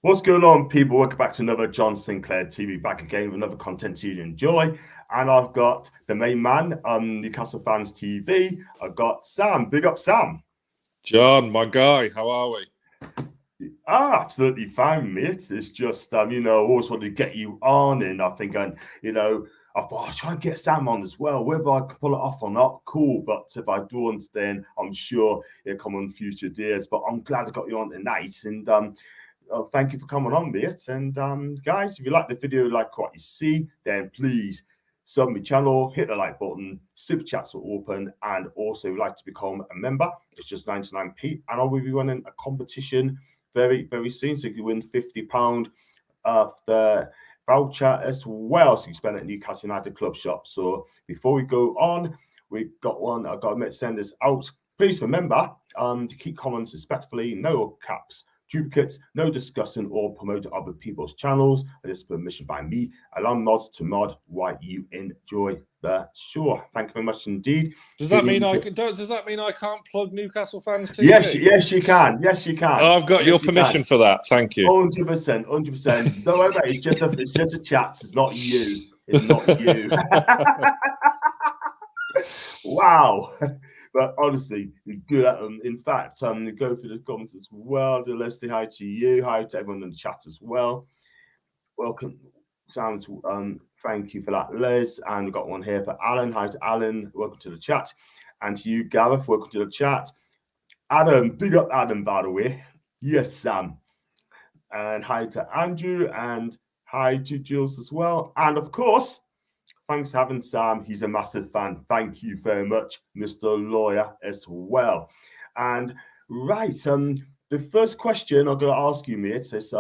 What's going on, people? Welcome back to another John Sinclair TV, back again with another content you enjoy. And I've got the main man on Newcastle Fans TV. I've got Sam. Big up, Sam. John, my guy, how are we? Absolutely fine, mate. It's just, I always wanted to get you on, and I think, I thought I'll try and get Sam on as well. Whether I can pull it off or not, cool. But if I don't, then I'm sure it'll come on future days. But I'm glad I got you on tonight, and thank you for coming on, mate. And guys, if you like the video, like what you see, then please sub my channel, hit the like button, super chats are open, and also if you'd like to become a member, it's just 99p, and I will be running a competition very, very soon, so you can win £50 of the voucher as well, so you can spend it at Newcastle United Club shop. So before we go on, we got one, I've got to send this out. Please remember to keep comments respectfully, no caps, duplicates, no discussing or promoting other people's channels. It is permission by me. Allow mods to mod while you enjoy the show. Thank you very much indeed. Does that mean I can't plug Newcastle Fans TV? Yes, you can. Yes, you can. Oh, I've got your permission for that. Thank you. 100%. Don't worry about it. It's just a chat. It's not you. It's not you. Wow. But honestly, you're good at them. In fact, go through the comments as well. Let's say hi to you. Hi to everyone in the chat as well. Welcome, Sam. Thank you for that, Liz. And we've got one here for Alan. Hi to Alan. Welcome to the chat. And to you, Gareth. Welcome to the chat. Adam, big up Adam, by the way. Yes, Sam. And hi to Andrew. And hi to Jules as well. And of course, thanks for having Sam. He's a massive fan. Thank you very much, Mr. Lawyer, as well. And right, the first question I'm going to ask you, mate, is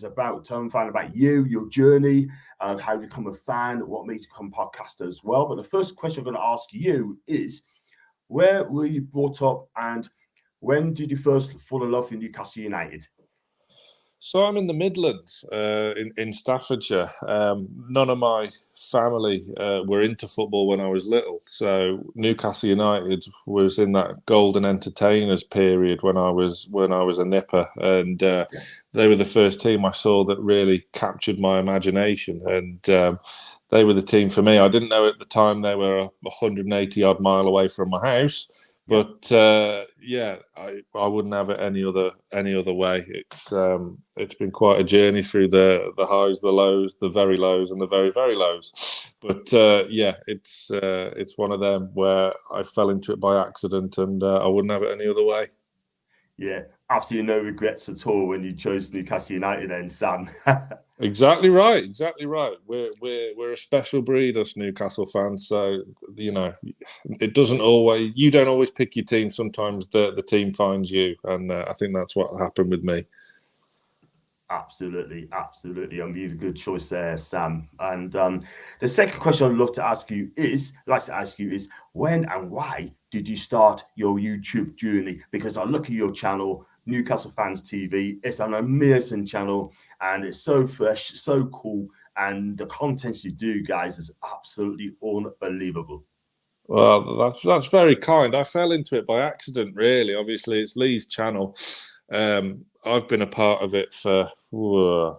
about finding about you, your journey, how you become a fan, what made you become a podcaster as well. But the first question I'm going to ask you is, where were you brought up, and when did you first fall in love with Newcastle United? So I'm in the Midlands, in Staffordshire. None of my family were into football when I was little. So Newcastle United was in that golden entertainers period when I was a nipper, and they were the first team I saw that really captured my imagination. And they were the team for me. I didn't know at the time they were 180 odd mile away from my house. But yeah, I wouldn't have it any other way. It's been quite a journey through the highs, the lows, the very lows, and the very, very lows. But yeah, it's one of them where I fell into it by accident, and I wouldn't have it any other way. Yeah, absolutely no regrets at all when you chose Newcastle United, then, Sam. Exactly right. We're a special breed, us Newcastle fans. So it doesn't always. You don't always pick your team. Sometimes the team finds you, and I think that's what happened with me. Absolutely. You made a good choice there, Sam. And the second question I'd like to ask you is, when and why did you start your YouTube journey? Because I look at your channel, Newcastle Fans TV. It's an amazing channel, and it's so fresh, so cool, and the content you do, guys, is absolutely unbelievable. Well, that's very kind. I fell into it by accident, really. Obviously, it's Lee's channel. I've been a part of it for a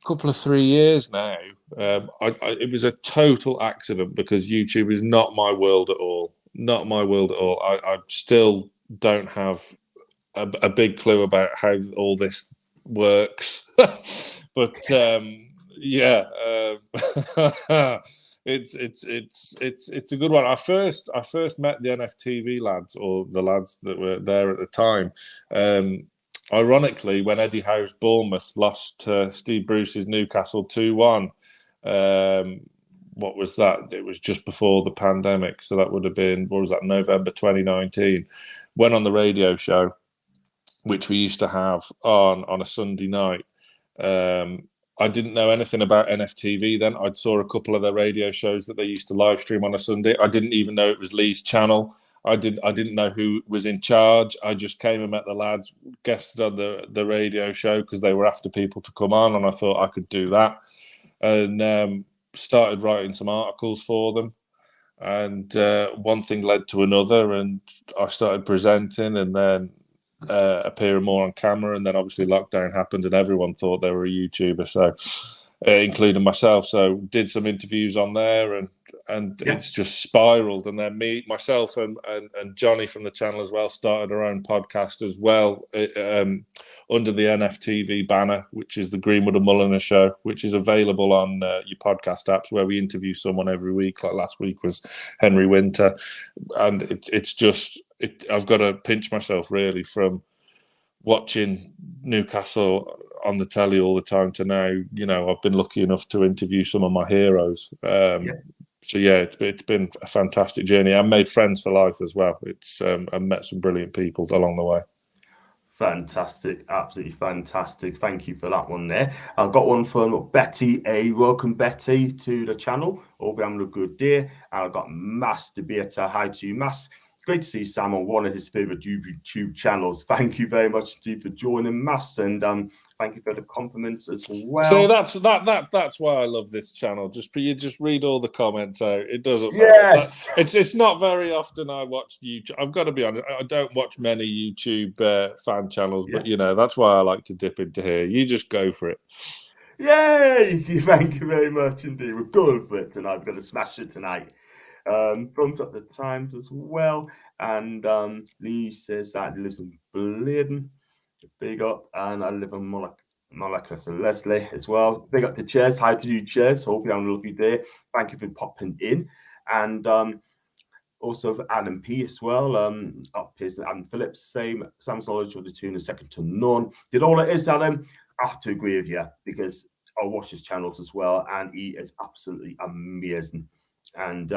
couple of 3 years now. It was a total accident because YouTube is not my world at all. Not my world at all. I still don't have a big clue about how all this works. But yeah, it's a good one. I first met the NFTV lads, or the lads that were there at the time. Ironically, when Eddie Howe's Bournemouth lost to Steve Bruce's Newcastle 2-1. What was that? It was just before the pandemic, so that would have been, what was that, November 2019. Went on the radio show, which we used to have on a Sunday night. I didn't know anything about NFTV then. I saw a couple of their radio shows that they used to live stream on a Sunday. I didn't even know it was Lee's channel. I didn't know who was in charge. I just came and met the lads, guested on the radio show because they were after people to come on, and I thought I could do that. And started writing some articles for them. And one thing led to another, and I started presenting, and then appearing more on camera, and then obviously lockdown happened and everyone thought they were a YouTuber, so including myself. So did some interviews on there, and it's just spiraled. And then myself and Johnny from the channel as well started our own podcast as well, under the NFTV banner, which is the Greenwood and Mulliner Show, which is available on your podcast apps, where we interview someone every week. Like last week was Henry Winter, and it's just I've got to pinch myself really from watching Newcastle on the telly all the time to now, you know, I've been lucky enough to interview some of my heroes. So yeah, it's been a fantastic journey. I made friends for life as well. I met some brilliant people along the way. Fantastic, absolutely fantastic. Thank you for that one there. I've got one from Betty A. Welcome, Betty, to the channel. Hope you're having a good day. And I've got Mass Debater. Hi to you, Mass. Great to see Sam on one of his favorite YouTube channels. Thank you very much indeed for joining, Mass, and thank you for the compliments as well. So that's why I love this channel. Just read all the comments out. It doesn't matter. Yes, it's not very often I watch YouTube. I've got to be honest. I don't watch many YouTube fan channels, but you know that's why I like to dip into here. You just go for it. Yay! Thank you very much indeed. We're going for it tonight. We're going to smash it tonight. Thumbs up the Times as well. And Lee says that he lives in Bladen. Big up. And I live in Malacca. So Leslie as well. Big up to Chairs. Hi to you, Chairs. Hope you're having a lovely day. Thank you for popping in. And also for Adam P as well. Up here's Adam Phillips. Same Sam's knowledge of the Toon is second to none. Did all it is, Adam. I have to agree with you because I watch his channels as well, and he is absolutely amazing. And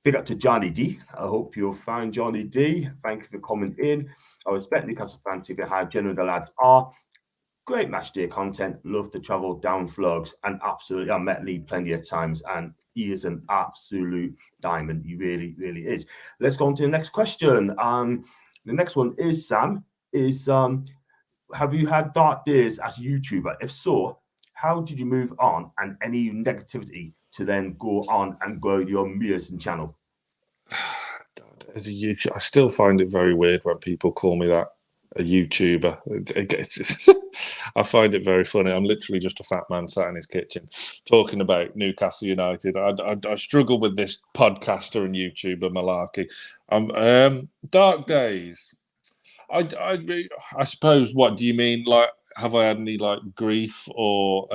big up to Johnny D. I hope you'll find Johnny D. Thank you for coming in. I respect Newcastle Fans TV, how genuine the lads are. Great match day content. Love to travel down vlogs. And absolutely, I met Lee plenty of times, and he is an absolute diamond. He really, really is. Let's go on to the next question. The next one is, Sam, have you had dark days as a YouTuber? If so, how did you move on, and any negativity to then go on and grow your amazing channel? As a YouTuber, I still find it very weird when people call me that, a YouTuber. I find it very funny. I'm literally just a fat man sat in his kitchen talking about Newcastle United. I struggle with this podcaster and YouTuber malarkey. Dark days. I suppose. What do you mean? Like, have I had any like grief or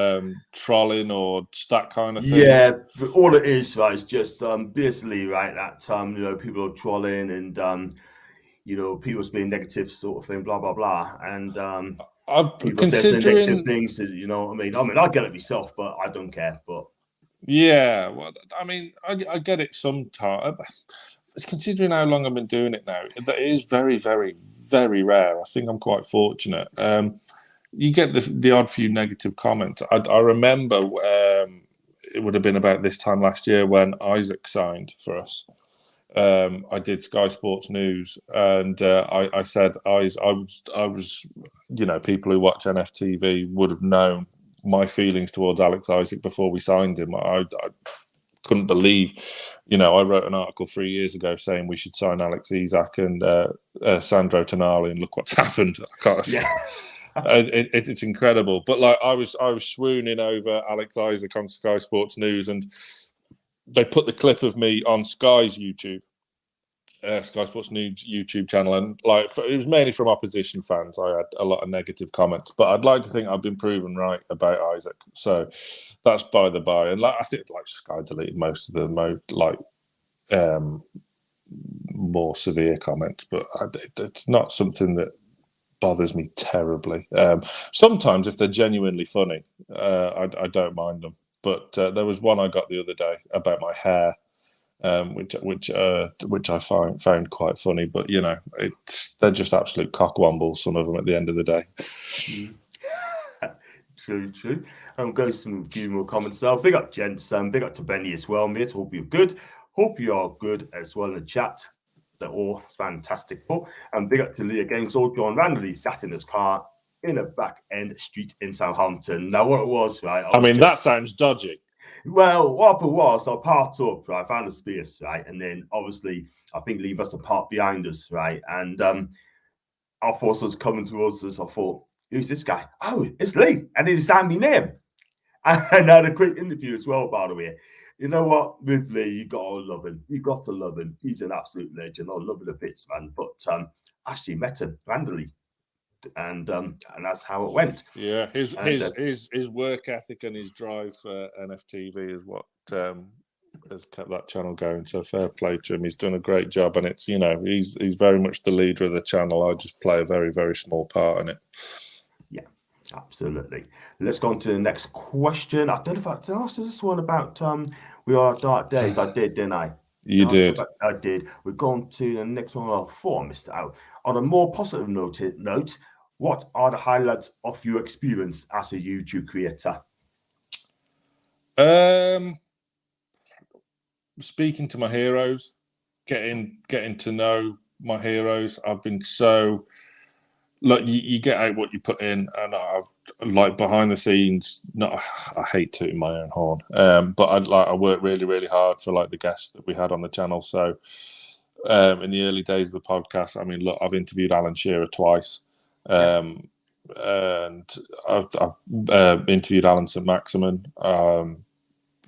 trolling or that kind of thing? Yeah, all it is, right, is just basically, right, that you know, people are trolling and you know, people's being negative sort of thing, blah blah blah, and people saying negative things. You know what I mean? I get it myself, but I don't care. But yeah, well, I mean, I get it sometimes. Considering how long I've been doing it now, that is very, very, very rare. I think I'm quite fortunate. You get the odd few negative comments. I remember it would have been about this time last year when Isaac signed for us. I did Sky Sports News, and I said I was, you know, people who watch NFTV would have known my feelings towards Alex Isaac before we signed him. I couldn't believe, you know, I wrote an article 3 years ago saying we should sign Alex Isak and Sandro Tonali, and look what's happened. I can't. Yeah. It's incredible. But like I was swooning over Alex Isaac on Sky Sports News, and they put the clip of me on Sky's YouTube, Sky Sports News YouTube channel, and like it was mainly from opposition fans. I had a lot of negative comments, but I'd like to think I've been proven right about Isaac. So that's by the by. And like I think like Sky deleted most of the more severe comments, but it's not something that bothers me terribly. Sometimes if they're genuinely funny, I don't mind them. But there was one I got the other day about my hair, which I found quite funny. But you know, they're just absolute cockwombles, some of them, at the end of the day. True. I'm going to a few more comments now. Big up, gents. Big up to Benny as well, mate. Hope you're good. Hope you are good as well in the chat. They're all fantastic. And big up to Lee again. So John randomly sat in his car in a back end street in Southampton. Now, what it was, right? I mean, that sounds dodgy. Well, what happened was I parked up, right? I found a space, right? And then obviously, I think Lee must have parked behind us, right? And I thought was coming towards us. I thought, who's this guy? Oh, it's Lee. And he signed me name. And I had a quick interview as well, by the way. You know what? With Lee, you got to love him. You got to love him. He's an absolute legend. I love him a bit, man. But actually met him randomly, and that's how it went. Yeah, his work ethic and his drive for NFTV is what has kept that channel going. So fair play to him. He's done a great job, and it's, you know, he's very much the leader of the channel. I just play a very, very small part in it. Yeah, absolutely. Let's go on to the next question. I don't know if I asked this one about We Are Dark Days. I did, didn't I? You did. I did. We're going to the next one. I thought I missed out. On a more positive note, what are the highlights of your experience as a YouTube creator? Speaking to my heroes, getting to know my heroes. I've been so, like, you get out what you put in, and I've, like, behind the scenes, I hate tooting my own horn, but I worked really, really hard for, like, the guests that we had on the channel. So in the early days of the podcast, I mean, look, I've interviewed Alan Shearer twice, and I've interviewed Alan St. Maximin,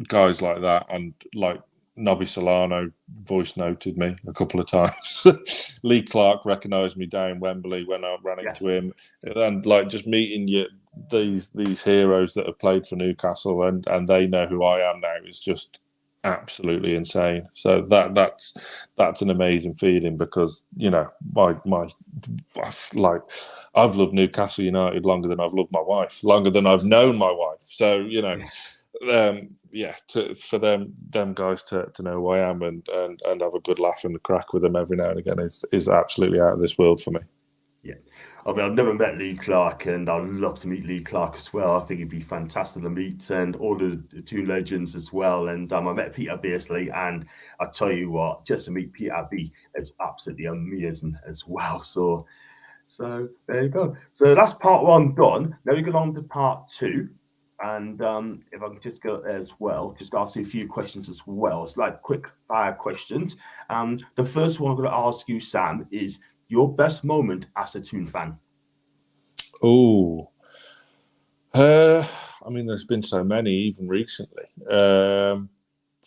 guys like that, and like Nobby Solano voice noted me a couple of times. Lee Clark recognised me down Wembley when I ran into him, and like just meeting these heroes that have played for Newcastle and they know who I am now is just absolutely insane. So that's an amazing feeling, because, you know, I've loved Newcastle United longer than I've loved my wife, longer than I've known my wife. So, you know. For them guys to know who I am and have a good laugh and a crack with them every now and again is absolutely out of this world for me. Yeah, I mean, I've never met Lee Clark, and I'd love to meet Lee Clark as well. I think he'd be fantastic to meet, and all the Toon legends as well. And I met Peter Beardsley, and I tell you what, just to meet Peter B, it's absolutely amazing as well. So there you go. So that's part one done. Now we go on to part two. And if I can just go as well, just ask you a few questions as well. It's like quick fire questions. The first one I'm going to ask you, Sam, is your best moment as a Toon fan. Oh, I mean, there's been so many, even recently.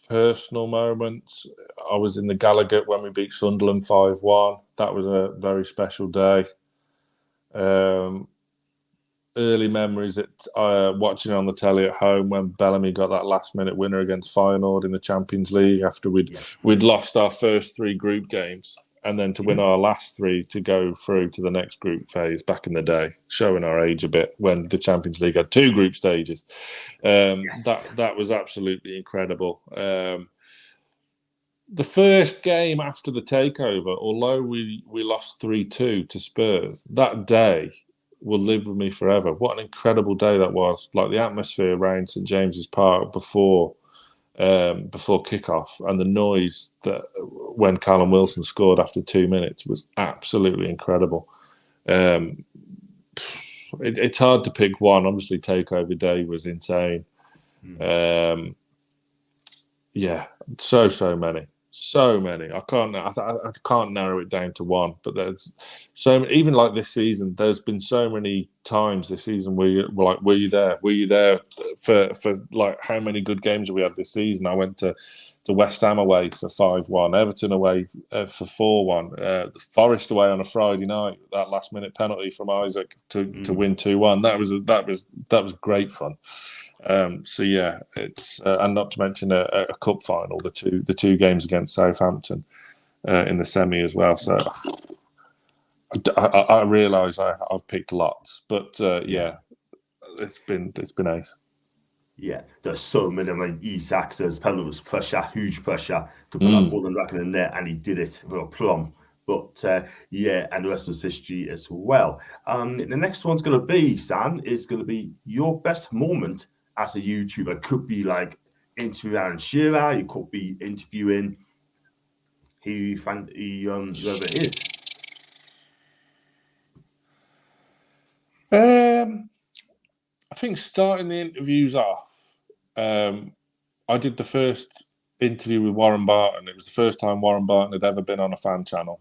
Personal moments. I was in the Gallagher when we beat Sunderland 5-1. That was a very special day. Early memories at watching on the telly at home when Bellamy got that last-minute winner against Feyenoord in the Champions League after we'd lost our first 3 group games, and then to win our last 3 to go through to the next group phase back in the day, showing our age a bit when the Champions League had 2 group stages. That was absolutely incredible. The first game after the takeover, although we lost 3-2 to Spurs, that day will live with me forever. What an incredible day that was! Like the atmosphere around St James's Park before kickoff, and the noise that when Callum Wilson scored after 2 minutes was absolutely incredible. It's hard to pick one. Obviously, takeover day was insane. So many. So many. I can't narrow it down to one. But there's so, even like this season, there's been so many times this season where you're like, were you there? Were you there for like how many good games have we had this season? I went to West Ham away for 5-1, Everton away for 4-1, Forest away on a Friday night. That last minute penalty from Isaac to win 2-1. That was great fun. So yeah, it's and not to mention a cup final, the two games against Southampton in the semi as well. So I realise I've picked lots, but it's been ace. Yeah, there's so many. I mean, Isak's penalty was pressure, huge pressure to put that ball in the back of the net, and he did it with a plum. But and the rest was history as well. The next one's going to be, Sam, is going to be your best moment as a YouTuber. It could be like interviewing Alan Shearer, you could be interviewing whoever it is. I think starting the interviews off, I did the first interview with Warren Barton. It was the first time Warren Barton had ever been on a fan channel.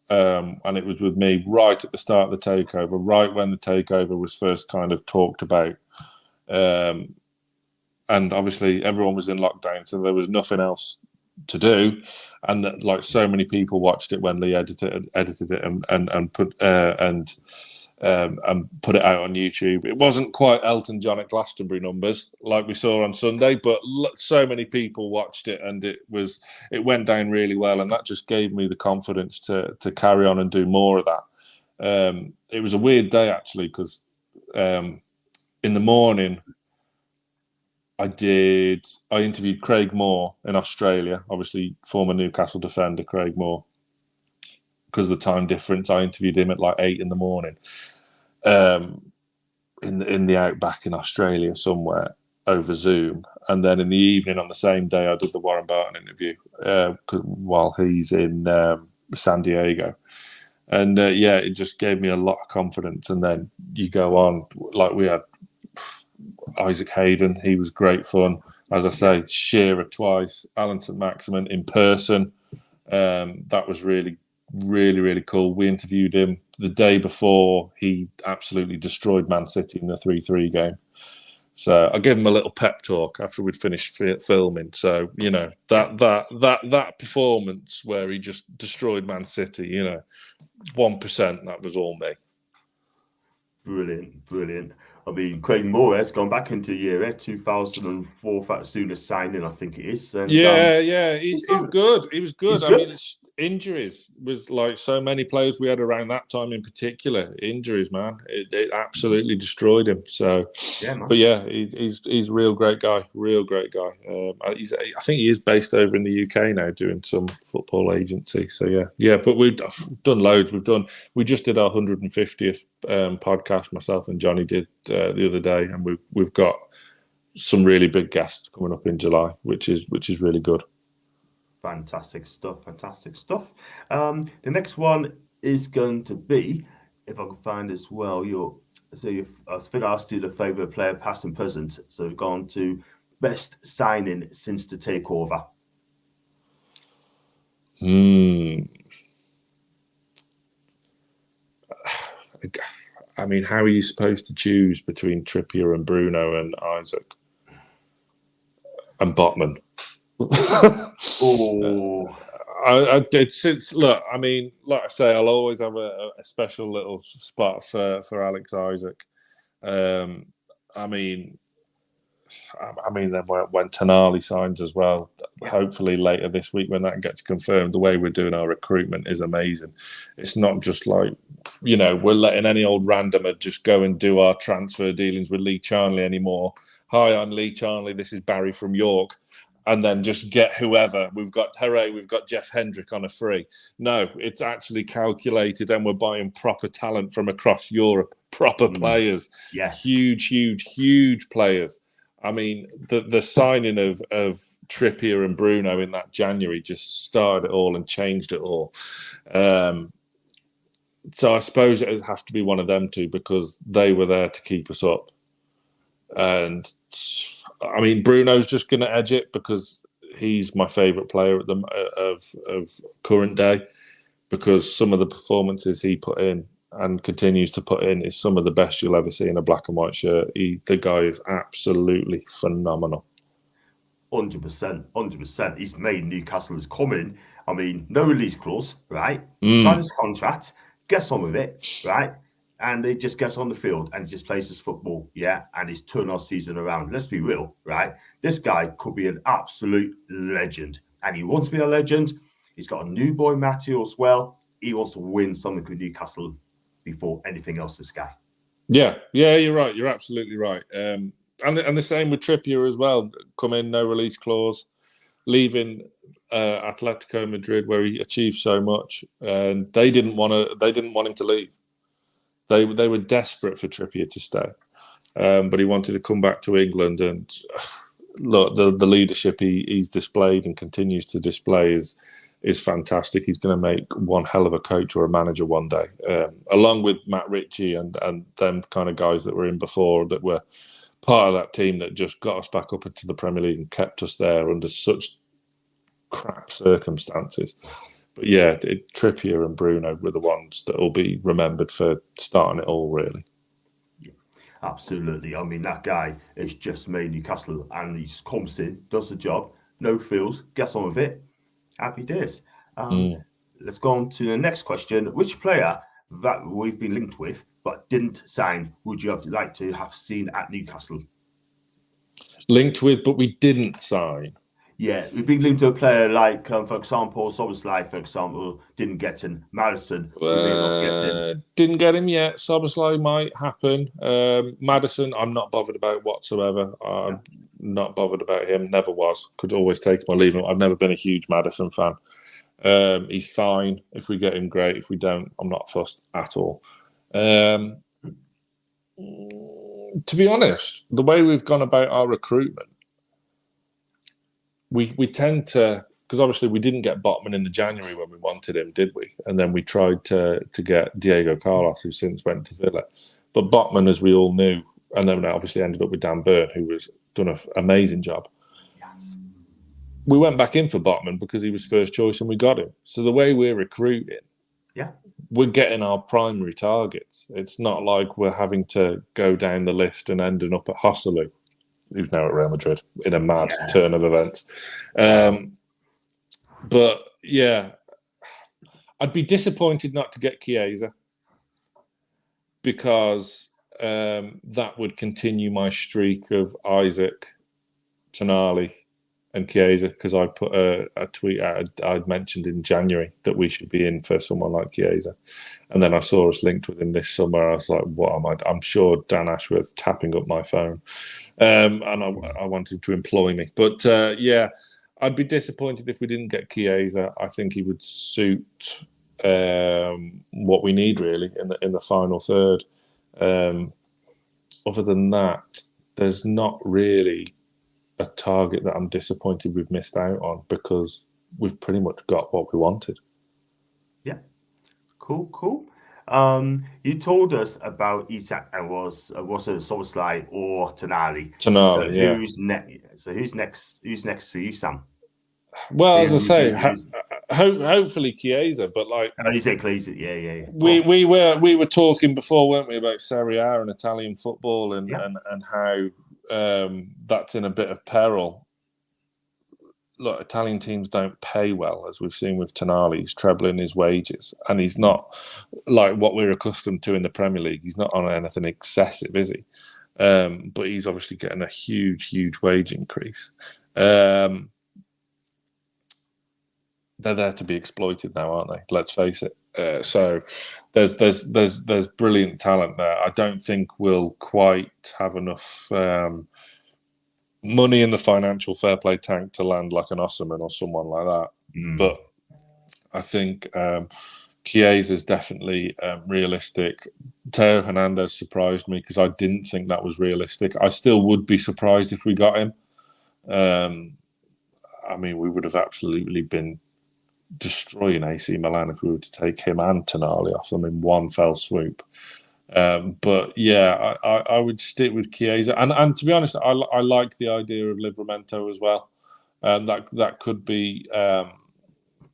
and it was with me right at the start of the takeover, right when the takeover was first kind of talked about. And obviously everyone was in lockdown, so there was nothing else to do, and that, like, so many people watched it when Lee edited it and put put it out on YouTube. It wasn't quite Elton John at Glastonbury numbers like we saw on Sunday, but so many people watched it, and it went down really well, and that just gave me the confidence to carry on and do more of that. It was a weird day actually, because in the morning I interviewed Craig Moore in Australia, obviously former Newcastle defender Craig Moore. Because of the time difference, I interviewed him at like 8 in the morning, in the outback in Australia somewhere over Zoom. And then in the evening on the same day, I did the Warren Barton interview while he's in San Diego. And yeah, it just gave me a lot of confidence. And then you go on, like we had Isaac Hayden, he was great fun. As I say, Shearer twice, Alan St. Maximin in person. That was really cool. We interviewed him the day before he absolutely destroyed Man City in the 3-3 game. So I gave him a little pep talk after we'd finished filming. So, you know, that performance where he just destroyed Man City, you know, 1%, that was all me. Brilliant. I mean, Craig Moore has gone back into year 2004, that soonest signing, I think it is. And, he was good. He was good. I mean, injuries was like so many players we had around that time in particular. Injuries, man, it absolutely destroyed him. So, yeah, man. But yeah, he's a real great guy. I think he is based over in the UK now, doing some football agency. So yeah. But we've done loads. We just did our 150th podcast. Myself and Johnny did the other day, and we've got some really big guests coming up in July, which is really good. Fantastic stuff. The next one is going to be, if I can find as well, I think I asked you the favourite player, past and present. So we've gone to best signing since the takeover. I mean, how are you supposed to choose between Trippier and Bruno and Isaac and Botman? Look, I mean, like I say, I'll always have a special little spot for Alex Isaac. I mean, then when Tonali signs as well, hopefully later this week when that gets confirmed, the way we're doing our recruitment is amazing. It's not just like, you know, we're letting any old randomer just go and do our transfer dealings with Lee Charnley anymore. Hi, I'm Lee Charnley. This is Barry from York. And then just get whoever. We've got Jeff Hendrick on a free. No, it's actually calculated, and we're buying proper talent from across Europe, proper players. Yes. Huge players. I mean, the signing of Trippier and Bruno in that January just started it all and changed it all. So I suppose it would have to be one of them two, because they were there to keep us up. And I mean, Bruno's just going to edge it because he's my favourite player of current day, because some of the performances he put in and continues to put in is some of the best you'll ever see in a black and white shirt. The guy is absolutely phenomenal. 100%. He's made Newcastle is coming. I mean, no release clause, right? Sign his contract, gets on with it, right? And he just gets on the field and just plays his football, and he's turned our season around. Let's be real, right? This guy could be an absolute legend, and he wants to be a legend. He's got a new boy, Matthew, as well. He wants to win something with Newcastle before anything else, this guy. Yeah, you're right. You're absolutely right. And the same with Trippier as well. Come in, no release clause, leaving Atletico Madrid, where he achieved so much, and they didn't want him to leave. They were desperate for Trippier to stay, but he wanted to come back to England. And look, the leadership he's displayed and continues to display is fantastic. He's going to make one hell of a coach or a manager one day, along with Matt Ritchie and them kind of guys that were in before, that were part of that team that just got us back up into the Premier League and kept us there under such crap circumstances. But yeah, Trippier and Bruno were the ones that will be remembered for starting it all, really. Absolutely. I mean, that guy has just made Newcastle, and he comes in, does the job, no feels, gets on with it. Happy days. Let's go on to the next question. Which player that we've been linked with but didn't sign would you have liked to have seen at Newcastle? Linked with, but we didn't sign. Yeah, we've been linked to a player like, for example, Soboslai, for example, didn't get in. Madison, we may not get in. Didn't get him yet. Soboslai might happen. Maddison, I'm not bothered about whatsoever. I'm not bothered about him. Never was. Could always take him or leave him. I've never been a huge Maddison fan. He's fine. If we get him, great. If we don't, I'm not fussed at all. To be honest, the way we've gone about our recruitment, we tend to, because obviously we didn't get Botman in the January when we wanted him, did we? And then we tried to get Diego Carlos, who since went to Villa. But Botman, as we all knew, and then obviously ended up with Dan Burn, who was done an amazing job. Yes. We went back in for Botman because he was first choice and we got him. So the way we're recruiting, we're getting our primary targets. It's not like we're having to go down the list and ending up at Hosselu, who's now at Real Madrid, in a mad turn of events. But yeah, I'd be disappointed not to get Chiesa, because that would continue my streak of Isaac, Tonali and Chiesa, because I put a tweet out I'd mentioned in January that we should be in for someone like Chiesa. And then I saw us linked with him this summer. I was like, what am I? I'm sure Dan Ashworth tapping up my phone. And I wanted to employ me. But yeah, I'd be disappointed if we didn't get Chiesa. I think he would suit what we need, really, in the final third. Other than that, there's not really a target that I'm disappointed we've missed out on, because we've pretty much got what we wanted. Yeah, cool. You told us about Isak and was it Soboslai or Tonali? Tonali, so yeah. Who's next for you, Sam? Well, as I say, hopefully Chiesa, but like you say Chiesa, yeah. We were talking before, weren't we, about Serie A and Italian football and how that's in a bit of peril. Look, Italian teams don't pay well, as we've seen with Tonali. He's trebling his wages, and he's not like what we're accustomed to in the Premier League. He's not on anything excessive, is he? But he's obviously getting a huge wage increase. They're there to be exploited now, aren't they? Let's face it. So there's brilliant talent there. I don't think we'll quite have enough money in the financial fair play tank to land like an Osimhen or someone like that. But I think Chiesa is definitely realistic. Theo Hernandez surprised me because I didn't think that was realistic. I still would be surprised if we got him. I mean, we would have absolutely been destroying AC Milan if we were to take him and Tonali off them in one fell swoop. But yeah, I would stick with Chiesa, and to be honest, I like the idea of Livramento as well. That could be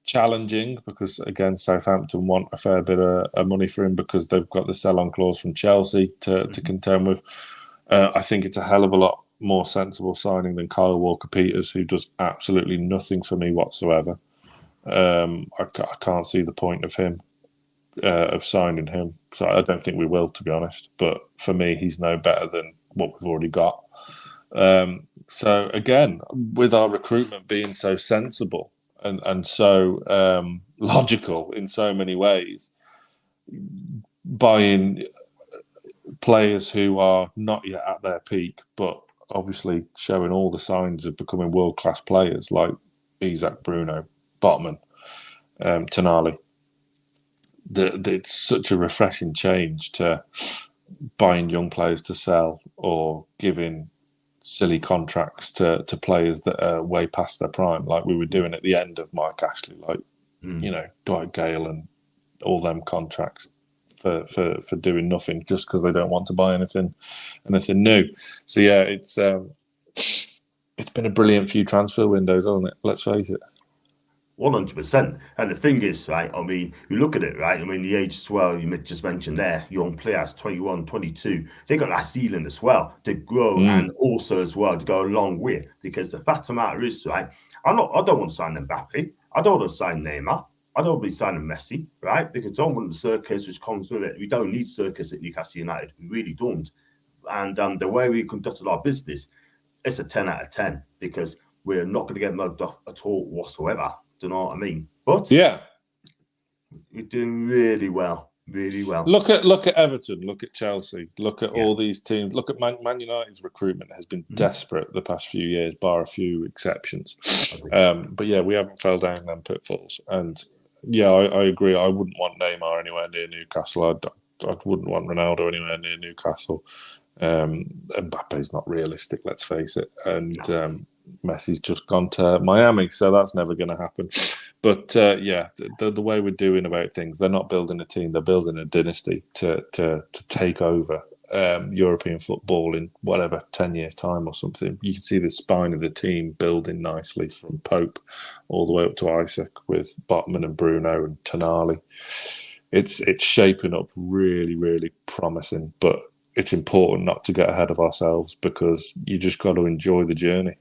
challenging, because again, Southampton want a fair bit of money for him because they've got the sell-on clause from Chelsea to contend with. I think it's a hell of a lot more sensible signing than Kyle Walker-Peters, who does absolutely nothing for me whatsoever. I can't see the point of him, of signing him. So I don't think we will, to be honest. But for me, he's no better than what we've already got. So again, with our recruitment being so sensible and so logical in so many ways, buying players who are not yet at their peak, but obviously showing all the signs of becoming world-class players, like Isak, Bruno, Botman, Tonali. It's such a refreshing change to buying young players to sell or giving silly contracts to players that are way past their prime, like we were doing at the end of Mike Ashley, like Dwight Gale and all them contracts for doing nothing just because they don't want to buy anything new. So yeah, it's been a brilliant few transfer windows, hasn't it? Let's face it. 100%. And the thing is, right, I mean, you look at it, right, I mean, the age as well, you just mentioned there, young players, 21, 22, they got that ceiling as well to grow and also as well to go a long way. Because the fact of the matter is, right, I don't want to sign Mbappe. I don't want to sign Neymar. I don't want to be signing Messi, right? Because I don't want the circus which comes with it. We don't need circus at Newcastle United. We really don't. And the way we conducted our business, it's a 10 out of 10 because we're not going to get mugged off at all whatsoever. Do you know what I mean? But yeah, we're doing really well, really well. Look at Everton, look at Chelsea, look at all these teams. Look at Man United's recruitment has been desperate the past few years, bar a few exceptions. But yeah, we haven't fell down them pitfalls. And yeah, I agree. I wouldn't want Neymar anywhere near Newcastle. I wouldn't want Ronaldo anywhere near Newcastle. Mbappe's not realistic, let's face it. And Messi's just gone to Miami, so that's never going to happen. But yeah, the way we're doing about things, they're not building a team; they're building a dynasty to take over European football in whatever 10 years' time or something. You can see the spine of the team building nicely from Pope all the way up to Isaac with Botman and Bruno and Tonali. It's shaping up really, really promising, but it's important not to get ahead of ourselves because you just got to enjoy the journey.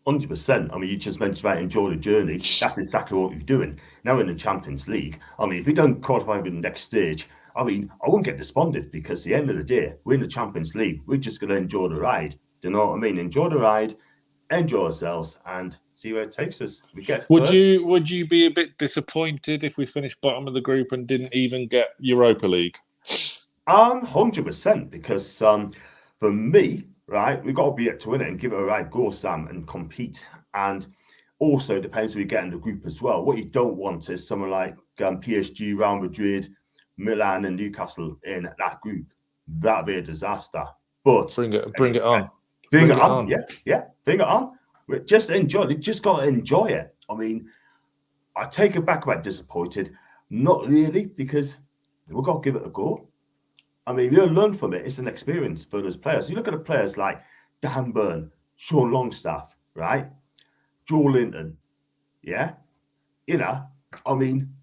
100%. I mean, you just mentioned about enjoy the journey. That's exactly what we're doing. Now in the Champions League, I mean, if we don't qualify for the next stage, I mean, I won't get despondent because at the end of the day, we're in the Champions League. We're just going to enjoy the ride. Do you know what I mean? Enjoy the ride, enjoy ourselves, and see where it takes us. Would you be a bit disappointed if we finished bottom of the group and didn't even get Europa League? 100%, because for me, right, we've got to be able to win it and give it a right go, Sam, and compete. And also depends who we get in the group as well. What you don't want is someone like PSG, Real Madrid, Milan, and Newcastle in that group. That'd be a disaster. But bring it on. Bring it on. Yeah, bring it on. Just enjoy it. You just got to enjoy it. I mean, I take it back about disappointed. Not really, because we've got to give it a go. I mean, you'll learn from it. It's an experience for those players. You look at the players like Dan Burn, Sean Longstaff, right? Joe Linton, yeah? You know, I mean,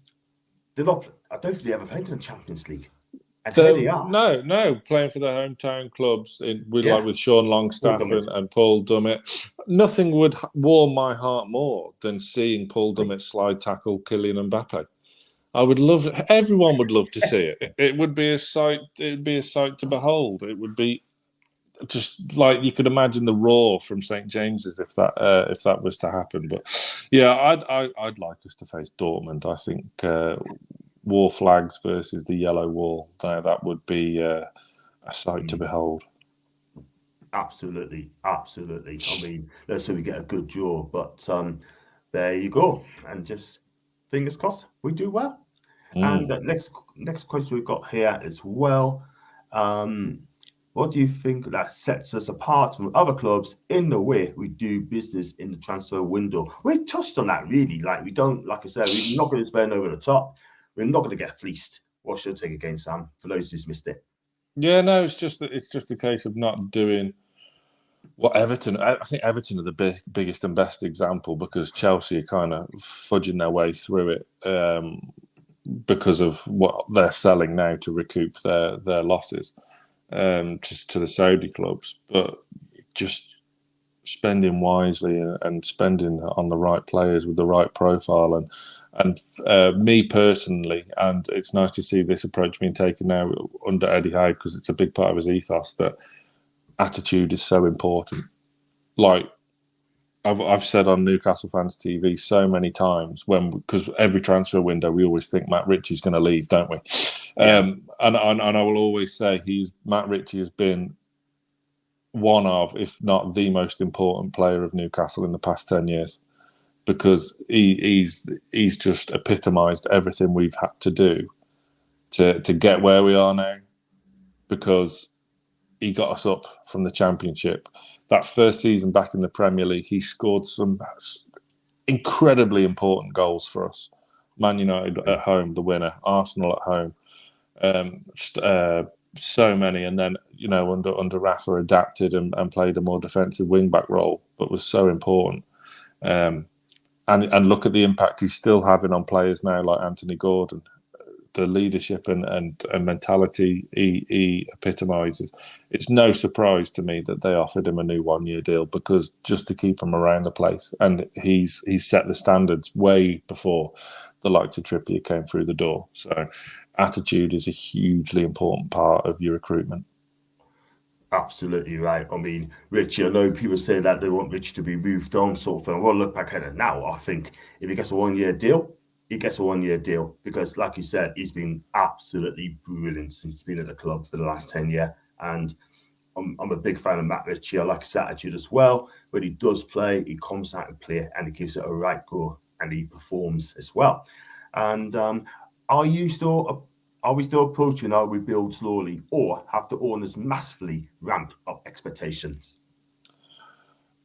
they're not, I don't think they ever played in the Champions League. And here they are. No, playing for their hometown clubs, like with Sean Longstaff and Paul Dummett. Nothing would warm my heart more than seeing Paul Dummett slide tackle Kylian Mbappe. I would love. Everyone would love to see it. It would be a sight. It'd be a sight to behold. It would be just like you could imagine the roar from St James's if that was to happen. But yeah, I'd like us to face Dortmund. I think war flags versus the yellow wall. That would be a sight to behold. Absolutely. I mean, let's say we get a good draw, but there you go, and just fingers crossed we do well. And the next question we've got here as well. What do you think that sets us apart from other clubs in the way we do business in the transfer window? We touched on that really. Like we don't, like I said, we're not going to spend over the top. We're not going to get fleeced. What should I take again, Sam? For those who's missed it. Yeah, no, it's just a case of not doing what Everton. I think Everton are the biggest and best example because Chelsea are kind of fudging their way through it because of what they're selling now to recoup their losses, just to the Saudi clubs. But just spending wisely and spending on the right players with the right profile and me personally, and it's nice to see this approach being taken now under Eddie Howe because it's a big part of his ethos that attitude is so important. Like I've said on Newcastle Fans TV so many times because every transfer window we always think Matt Ritchie's going to leave, don't we? Yeah. And I will always say Matt Ritchie has been one of, if not the most important player of Newcastle in the past 10 years because he's just epitomised everything we've had to do to get where we are now because he got us up from the Championship. That first season back in the Premier League, he scored some incredibly important goals for us. Man United at home, the winner. Arsenal at home. So many. And then, under Rafa adapted and played a more defensive wing-back role, but was so important. and look at the impact he's still having on players now, like Anthony Gordon. The leadership and mentality he epitomises. It's no surprise to me that they offered him a new 1-year deal, because just to keep him around the place, and he's set the standards way before the likes of Trippier came through the door. So attitude is a hugely important part of your recruitment. Absolutely right. I mean, Richie, I know people say that they want Richie to be moved on, sort of thing. Well, look back at it now. I think if he gets a 1-year deal, he gets a 1-year deal, because, like you said, he's been absolutely brilliant since he's been at the club for the last 10 years. And I'm a big fan of Matt Ritchie. I like his attitude as well. When he does play, he comes out and play, and he gives it a right go, and he performs as well. And are we still approaching our rebuild slowly, or have the owners massively ramped up expectations?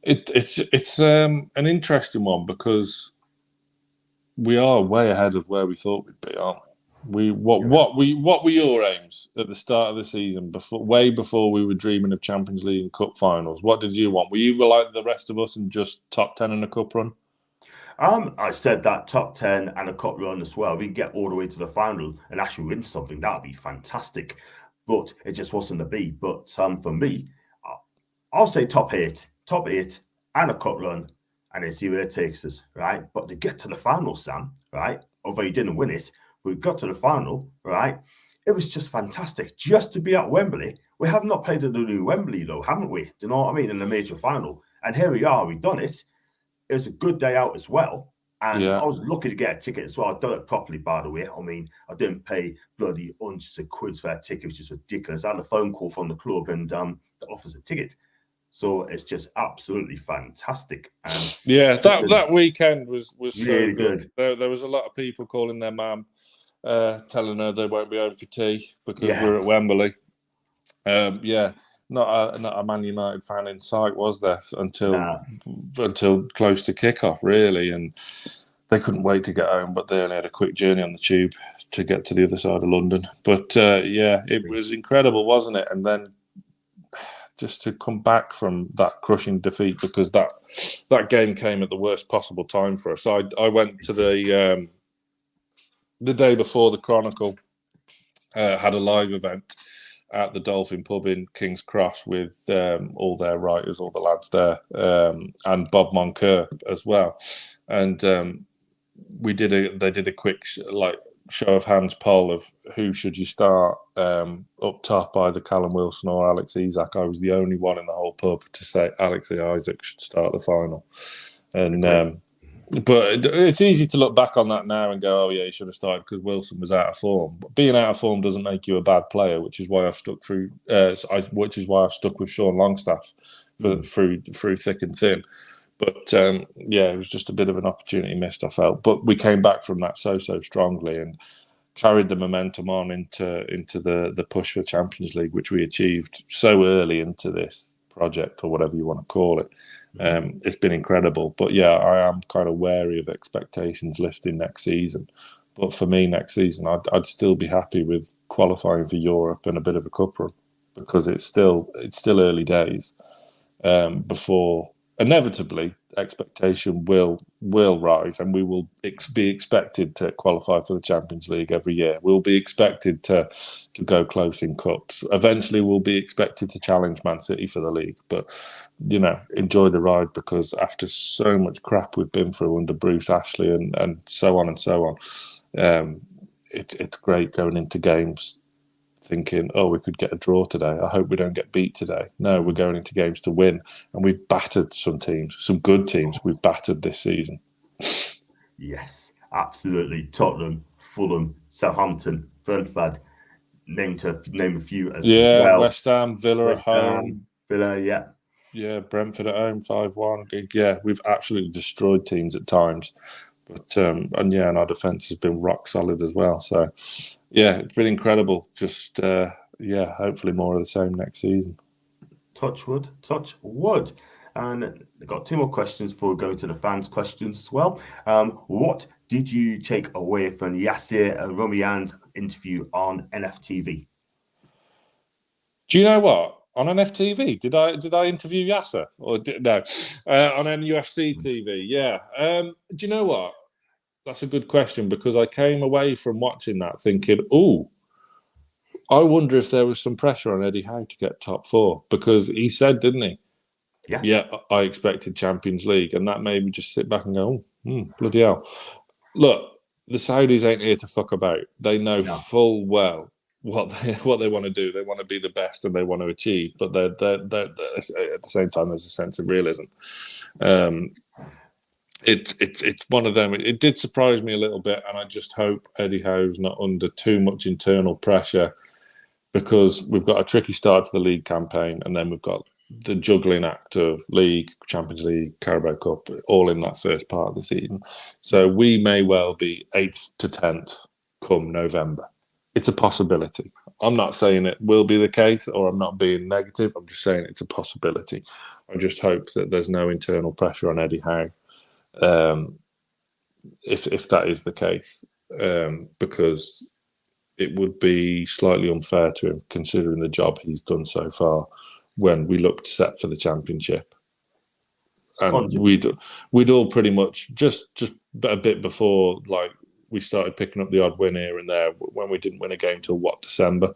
It's an interesting one, because we are way ahead of where we thought we'd be, aren't we? What were your aims at the start of the season, way before we were dreaming of Champions League and Cup finals? What did you want? Were you like the rest of us and just top 10 in a cup run? I said that top 10 and a cup run as well. We can get all the way to the final and actually win something. That would be fantastic. But it just wasn't to be. But for me, I'll say top eight and a cup run, and then see where it takes us, right? But to get to the final, Sam, right? Although he didn't win it, we got to the final, right? It was just fantastic. Just to be at Wembley. We have not played at the new Wembley, though, haven't we? Do you know what I mean? In the major final. And here we are, we've done it. It was a good day out as well. And I was lucky to get a ticket as well. I've done it properly, by the way. I mean, I didn't pay bloody hundreds of quids for that ticket, which is ridiculous. I had a phone call from the club, and they offers a ticket. So it's just absolutely fantastic. And yeah, that weekend was really so good. There was a lot of people calling their mum, telling her they won't be home for tea because we're at Wembley. Not a Man United fan in sight, was there, until close to kickoff, really. And they couldn't wait to get home, but they only had a quick journey on the tube to get to the other side of London. But it was incredible, wasn't it? And then just to come back from that crushing defeat, because that game came at the worst possible time for us. I went to the day before the Chronicle had a live event at the Dolphin Pub in King's Cross with all their writers, all the lads there, and Bob Moncur as well. And they did a quick show of hands poll of who should you start up top, either Callum Wilson or Alex Isak. I was the only one in the whole pub to say Alex Isak should start the final. And but it's easy to look back on that now and go, oh yeah, he should have started because Wilson was out of form. But being out of form doesn't make you a bad player, which is why I've stuck through. Which is why I've stuck with Sean Longstaff through thick and thin. But it was just a bit of an opportunity missed, I felt. But we came back from that so strongly and carried the momentum on into the push for Champions League, which we achieved so early into this project, or whatever you want to call it. It's been incredible. But yeah, I am kind of wary of expectations lifting next season. But for me, next season, I'd still be happy with qualifying for Europe and a bit of a cup run, because it's still early days before. Inevitably, expectation will rise, and we will be expected to qualify for the Champions League every year. We'll be expected to go close in cups. Eventually, we'll be expected to challenge Man City for the league. But, enjoy the ride, because after so much crap we've been through under Bruce Ashley and so on, it's great going into games thinking, oh, we could get a draw today. I hope we don't get beat today. No, we're going into games to win. And we've battered some teams, some good teams we've battered this season. Yes, absolutely. Tottenham, Fulham, Southampton, Brentford, name a few as well. West Ham, Villa at home. Villa, yeah. Yeah, Brentford at home, 5-1. Yeah, we've absolutely destroyed teams at times. But, and our defence has been rock solid as well. So, yeah, it's been incredible. Just, hopefully more of the same next season. Touch wood. And I've got 2 more questions before we go to the fans' questions as well. What did you take away from Yasser Rumian's interview on NFTV? Do you know what? on NFTV. Did I interview Yasser or no? On NUFC TV. Yeah. Do you know what? That's a good question, because I came away from watching that thinking, oh, I wonder if there was some pressure on Eddie Howe to get top 4, because he said, didn't he? Yeah, I expected Champions League, and that made me just sit back and go, bloody hell. Look, the Saudis ain't here to fuck about. They know full well what they want to do. They want to be the best and they want to achieve, but they're at the same time, there's a sense of realism. It's one of them. It did surprise me a little bit, and I just hope Eddie Howe's not under too much internal pressure, because we've got a tricky start to the league campaign, and then we've got the juggling act of league, Champions League, Carabao Cup, all in that first part of the season. So we may well be 8th to 10th come November. It's a possibility. I'm not saying it will be the case, or I'm not being negative. I'm just saying it's a possibility. I just hope that there's no internal pressure on Eddie Howe, if that is the case, because it would be slightly unfair to him, considering the job he's done so far, when we looked set for the Championship. And we'd all pretty much just a bit before, like, we started picking up the odd win here and there, when we didn't win a game till December.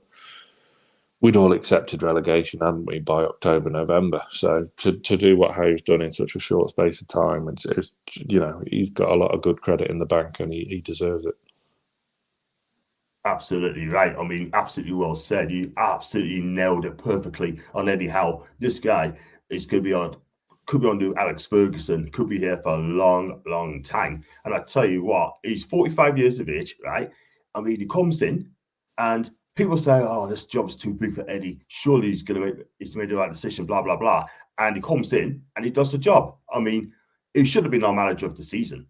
We'd all accepted relegation, hadn't we, by October, November. So to do what Howe's done in such a short space of time, it's he's got a lot of good credit in the bank, and he deserves it. Absolutely right. I mean, absolutely well said. You absolutely nailed it perfectly on Eddie Howe. This guy is could be on new Alex Ferguson, could be here for a long, long time. And I tell you what, he's 45 years of age, right? I mean, he comes in, and people say, "Oh, this job's too big for Eddie. Surely he's made the right decision." Blah blah blah. And he comes in and he does the job. I mean, he should have been our manager of the season.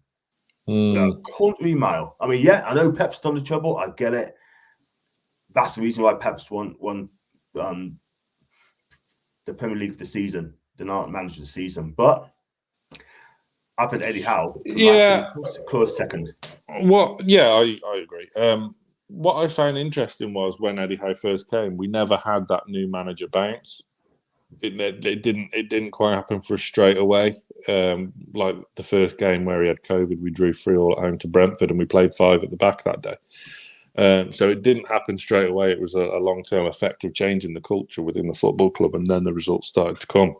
Country mile. I mean, yeah, I know Pep's done the trouble. I get it. That's the reason why Pep's won the Premier League for the season. They're not manager of the season, but I think Eddie Howe, close second. Well, yeah, I agree. What I found interesting was when Eddie Howe first came, we never had that new manager bounce. It didn't quite happen for us straight away. Like the first game where he had COVID, we drew 3-3 at home to Brentford, and we played 5 at the back that day. So it didn't happen straight away. It was a long-term effect of changing the culture within the football club, and then the results started to come.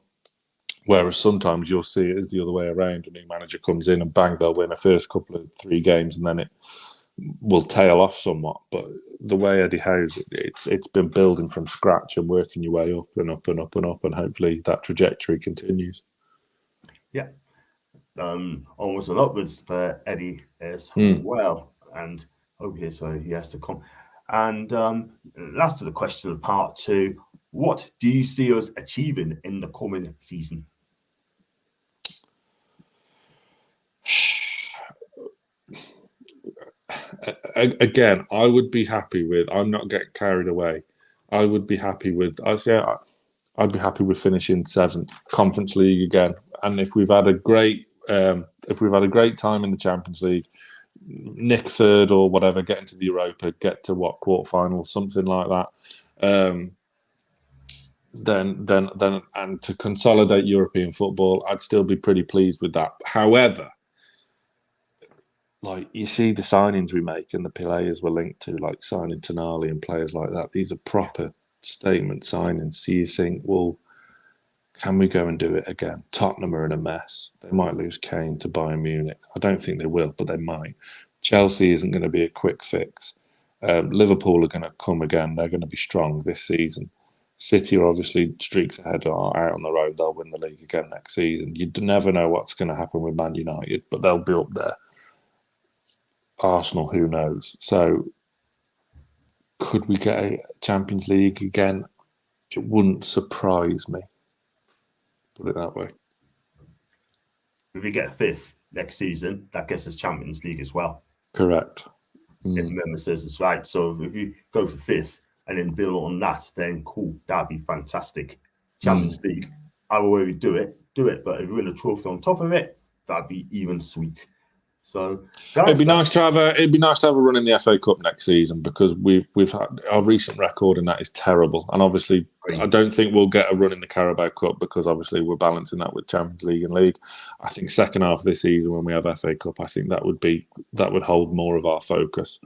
Whereas sometimes you'll see it as the other way around. A new manager comes in and bang, they'll win a first couple of 3 games, and then it will tail off somewhat. But the way Eddie Howe's, it's been building from scratch and working your way up and up and up and up, and hopefully that trajectory continues. Yeah. Almost an upwards for Eddie as well. And okay, so he has to come. And last of the question of part 2, what do you see us achieving in the coming season? Again, I would be happy with, I'm not getting carried away. I would be happy with, I'd be happy with finishing 7th, Conference League again. And if we've had a great time in the Champions League, nick 3rd or whatever, get into the Europa, get to quarterfinal, something like that. Then and to consolidate European football, I'd still be pretty pleased with that. However, like, you see the signings we make and the players we're linked to, like signing Tonali and players like that, these are proper statement signings. So you think, well, can we go and do it again? Tottenham are in a mess. They might lose Kane to Bayern Munich. I don't think they will, but they might. Chelsea isn't going to be a quick fix. Liverpool are going to come again. They're going to be strong this season. City are obviously streaks ahead, are out on the road. They'll win the league again next season. You never know what's going to happen with Man United, but they'll be up there. Arsenal, who knows? So could we get a Champions League again? It wouldn't surprise me. Put it that way. If we get 5th next season, that gets us Champions League as well. Correct. If the member says it's right. So if you go for 5th and then build on that, then cool, that'd be fantastic. Champions League, either way we do it. But if we win a trophy on top of it, that'd be even sweet. So guys, it'd be nice to have a run in the FA Cup next season, because we've had our recent record in that is terrible, and obviously I don't think we'll get a run in the Carabao Cup, because obviously we're balancing that with Champions League and League. I think second half of this season, when we have FA Cup, I think that would hold more of our focus,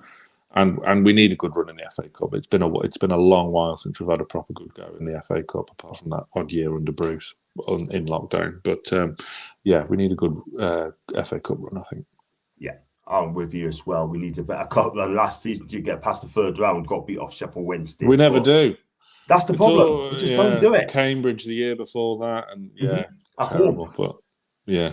and we need a good run in the FA Cup. It's been a long while since we've had a proper good go in the FA Cup, apart from that odd year under Bruce in lockdown. But yeah, we need a good FA Cup run, I think. Yeah, I'm with you as well. We need a better cup than last season to get past the third round. Got beat off Sheffield Wednesday. We never do. That's the problem. We just don't do it. Cambridge the year before that, and terrible. But yeah.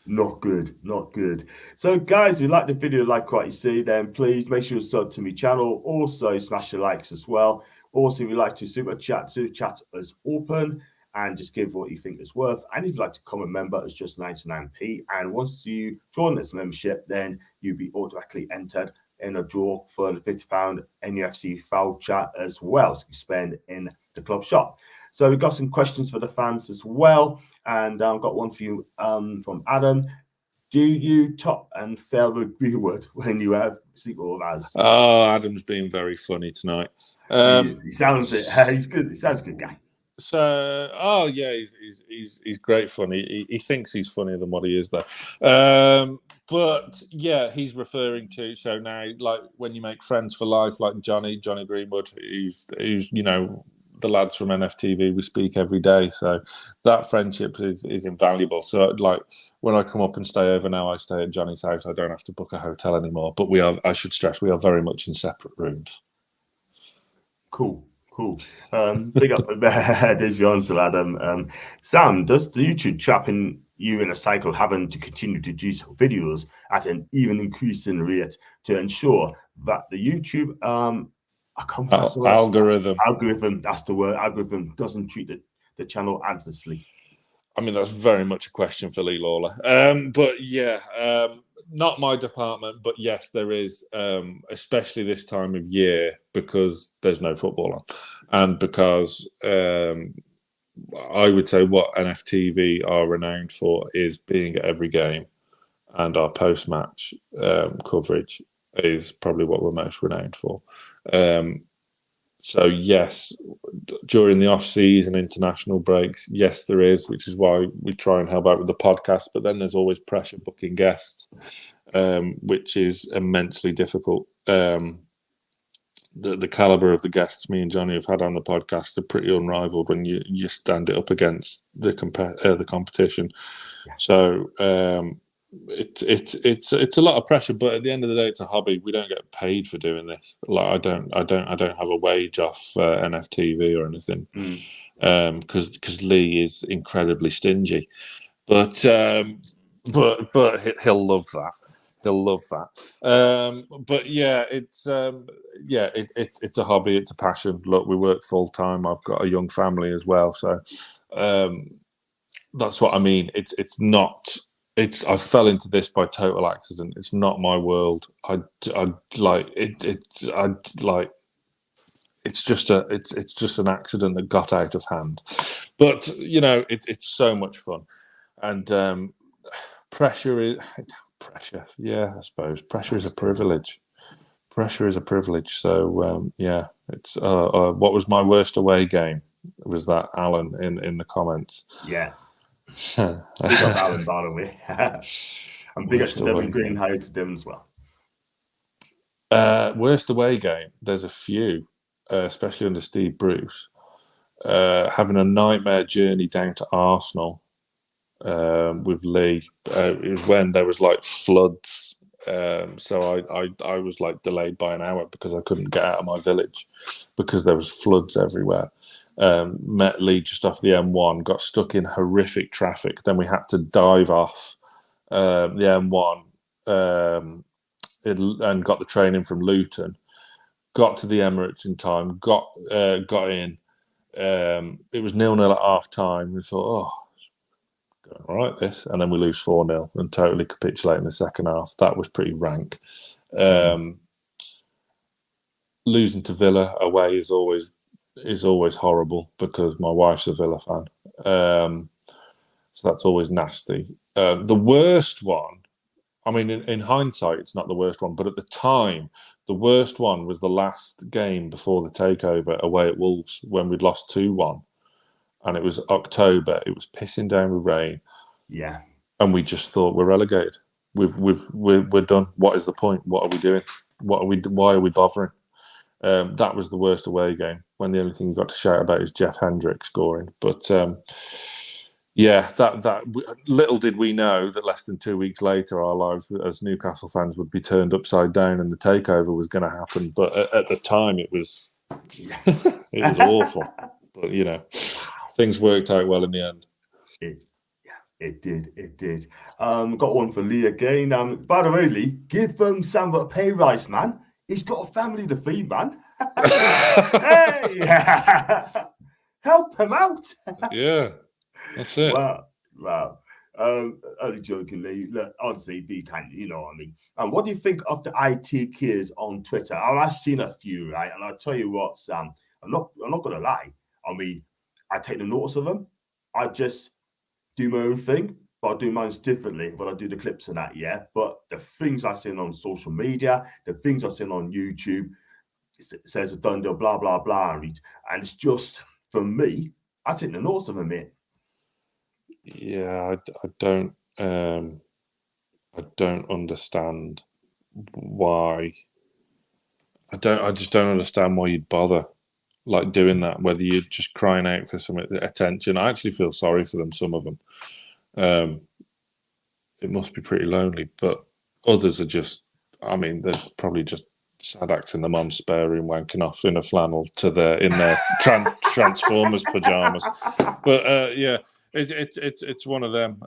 Not good, not good. So guys, if you like the video, like what you see, then please make sure you sub to my channel. Also smash the likes as well. Also, if you like to super chat as open, and just give what you think it's worth. And if you'd like to become a member, it's just 99p. And once you join this membership, then you'll be automatically entered in a draw for the £50 NUFC voucher as well, so you spend in the club shop. So we've got some questions for the fans as well, and I've got one for you from Adam. Do you top and fail reward when you have sleepover as? Oh, Adam's being very funny tonight. He sounds it. He's good. He sounds a good guy. So, oh yeah, he's great funny. He thinks he's funnier than what he is, though. But yeah, he's referring to, so now, like when you make friends for life, like Johnny Greenwood, he's the lads from NFTV. We speak every day, so that friendship is invaluable. So like when I come up and stay over now, I stay at Johnny's house. I don't have to book a hotel anymore. But I should stress, we are very much in separate rooms. Cool. Big up there's your answer, Adam. Sam, does the YouTube trapping you in a cycle having to continue to produce videos at an even increasing rate to ensure that the YouTube algorithm, that's the word, algorithm doesn't treat the channel adversely? I mean, that's very much a question for Lee Lawler. But yeah, not my department, but yes, there is, especially this time of year, because there's no football on. And because I would say what NFTV are renowned for is being at every game, and our post-match coverage is probably what we're most renowned for. So yes, during the off-season, international breaks, yes, there is, which is why we try and help out with the podcast. But then there's always pressure booking guests, which is immensely difficult. The caliber of the guests me and Johnny have had on the podcast are pretty unrivaled when you stand it up against the competition. Yeah. So it's a lot of pressure, but at the end of the day, it's a hobby. We don't get paid for doing this. Like I don't have a wage off NFTV or anything, because Lee is incredibly stingy. But he'll love that. He'll love that. But yeah, it's a hobby. It's a passion. Look, we work full time. I've got a young family as well, so that's what I mean. It's not. I fell into this by total accident. It's not my world. It's just an accident that got out of hand. But you know, it's so much fun, and pressure. Yeah, I suppose pressure is a privilege. Pressure is a privilege. So yeah, it's what was my worst away game? Was that Alan in the comments? Yeah. Alan, by the way. And big up to Devon Green, hi to Devon as well. Worst away game, there's a few, especially under Steve Bruce. Having a nightmare journey down to Arsenal with Lee. It was when there was like floods, so I was like delayed by an hour because I couldn't get out of my village because there was floods everywhere. Met Lee just off the M1, got stuck in horrific traffic. Then we had to dive off the M1 and got the train in from Luton. Got to the Emirates in time. Got in. It was 0-0 at half time. We thought, going all right, this, and then we lose 4-0 and totally capitulate in the second half. That was pretty rank. Losing to Villa away is always horrible because my wife's a Villa fan. So that's always nasty. The worst one I mean, in hindsight, it's not the worst one, but at the time, the worst one was the last game before the takeover away at Wolves when we'd lost 2-1, and it was October. It was pissing down with rain. Yeah. And we just thought, we're relegated. We're done. What is the point? What are we doing? Why are we bothering? That was the worst away game, when the only thing you got to shout about is Jeff Hendrick scoring. But yeah, that little did we know that less than 2 weeks later, our lives as Newcastle fans would be turned upside down, and the takeover was going to happen. But at the time, it was it was awful. But you know, things worked out well in the end. It did. Got one for Lee again. By the way, Lee, give Sam a pay rise, man. He's got a family to feed, man. Hey, help him out. Yeah, that's it. Wow. Only jokingly, look, honestly, be kind, you know what I mean. And what do you think of the IT kids on Twitter? I've seen a few, right? And I'll tell you what, Sam, I'm not gonna lie. I mean, I take the notice of them. I just do my own thing, but I do mine differently when I do the clips and that, yeah. But the things I see on social media, the things I see on YouTube, it says a done deal, blah, blah, blah. And it's just, for me, I take the notice of them, mate. Yeah, I don't understand why. I just don't understand why you'd bother like doing that, whether you're just crying out for some attention. I actually feel sorry for them, some of them. It must be pretty lonely, but others are just, I mean, they're probably just sad acts in the mum's spare room wanking off in a flannel in their Transformers pajamas. But yeah, it's one of them.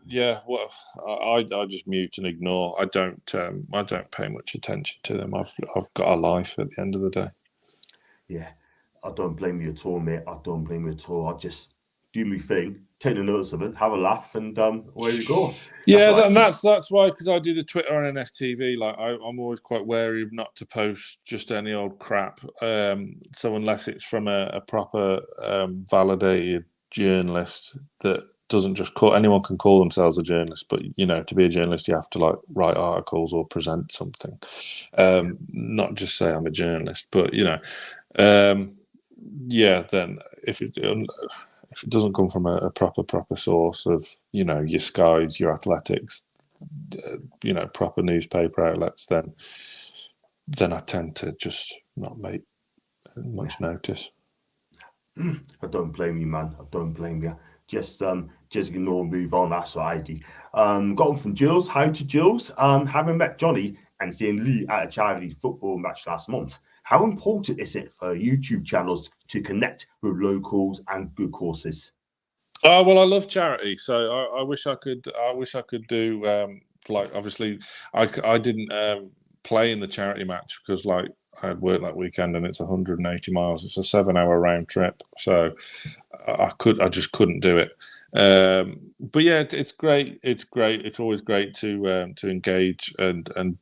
Yeah, well, I just mute and ignore. I don't pay much attention to them. I've got a life at the end of the day. Yeah, I don't blame you at all, mate. I don't blame you at all. I just do my thing, take the notice of it, have a laugh, and away we go. Yeah, that's why, because I do the Twitter on NFTV. Like I'm always quite wary of not to post just any old crap. So unless it's from a proper validated journalist that doesn't just call, anyone can call themselves a journalist, but you know, to be a journalist, you have to like write articles or present something. Not just say I'm a journalist, but you know, yeah. Then if it doesn't come from a proper source of, you know, your Skies, your Athletics, you know, proper newspaper outlets, then I tend to just not make much notice. I don't blame you, man. I don't blame you. Just ignore, move on. That's what I do. Got one from Jules. Hi to Jules. Having met Johnny and seeing Lee at a charity football match last month, how important is it for YouTube channels to connect with locals and good causes? Oh well, I love charity, so I wish I could do like, obviously I didn't play in the charity match because like I had work that weekend and it's 180 miles. It's a 7-hour round trip, so I just couldn't do it. But yeah, it's great. It's great. It's always great to engage and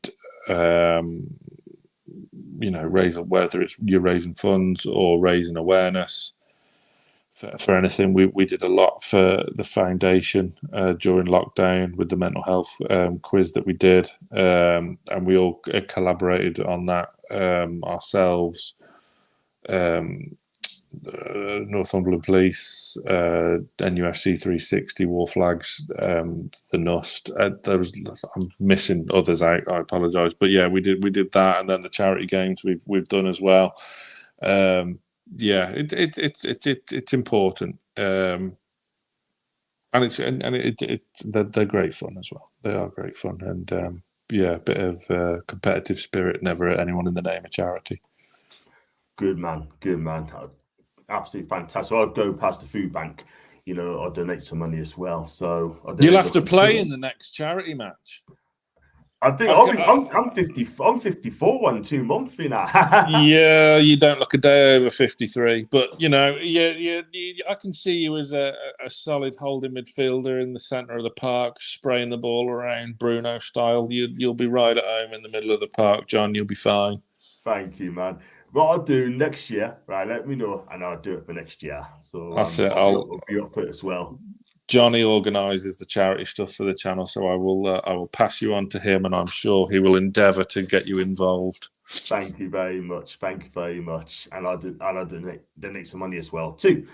you know, whether it's you're raising funds or raising awareness for anything. We did a lot for the foundation during lockdown with the mental health quiz that we did, and we all collaborated on that ourselves. Northumberland Police, NUFC 360, War Flags, the NUST. I'm missing others out. I apologise, but yeah, we did that, and then the charity games we've done as well. Yeah, it's important, and they're great fun as well. They are great fun, and yeah, a bit of competitive spirit never hurt anyone in the name of charity. Good man. Absolutely fantastic. I'll go past the food bank, you know, I'll donate some money as well. So you'll have to play in the next charity match. I think I'm 54 in 2 months, you know. Yeah, you don't look a day over 53, but you know, yeah, I can see you as a solid holding midfielder in the centre of the park, spraying the ball around Bruno style. You'll be right at home in the middle of the park, John. You'll be fine. Thank you, man. What I'll do next year, right? Let me know, and I'll do it for next year. So that's it. I'll be up for it as well. Johnny organises the charity stuff for the channel, so I will pass you on to him, and I'm sure he will endeavour to get you involved. Thank you very much. Thank you very much. And I'll donate some money as well too.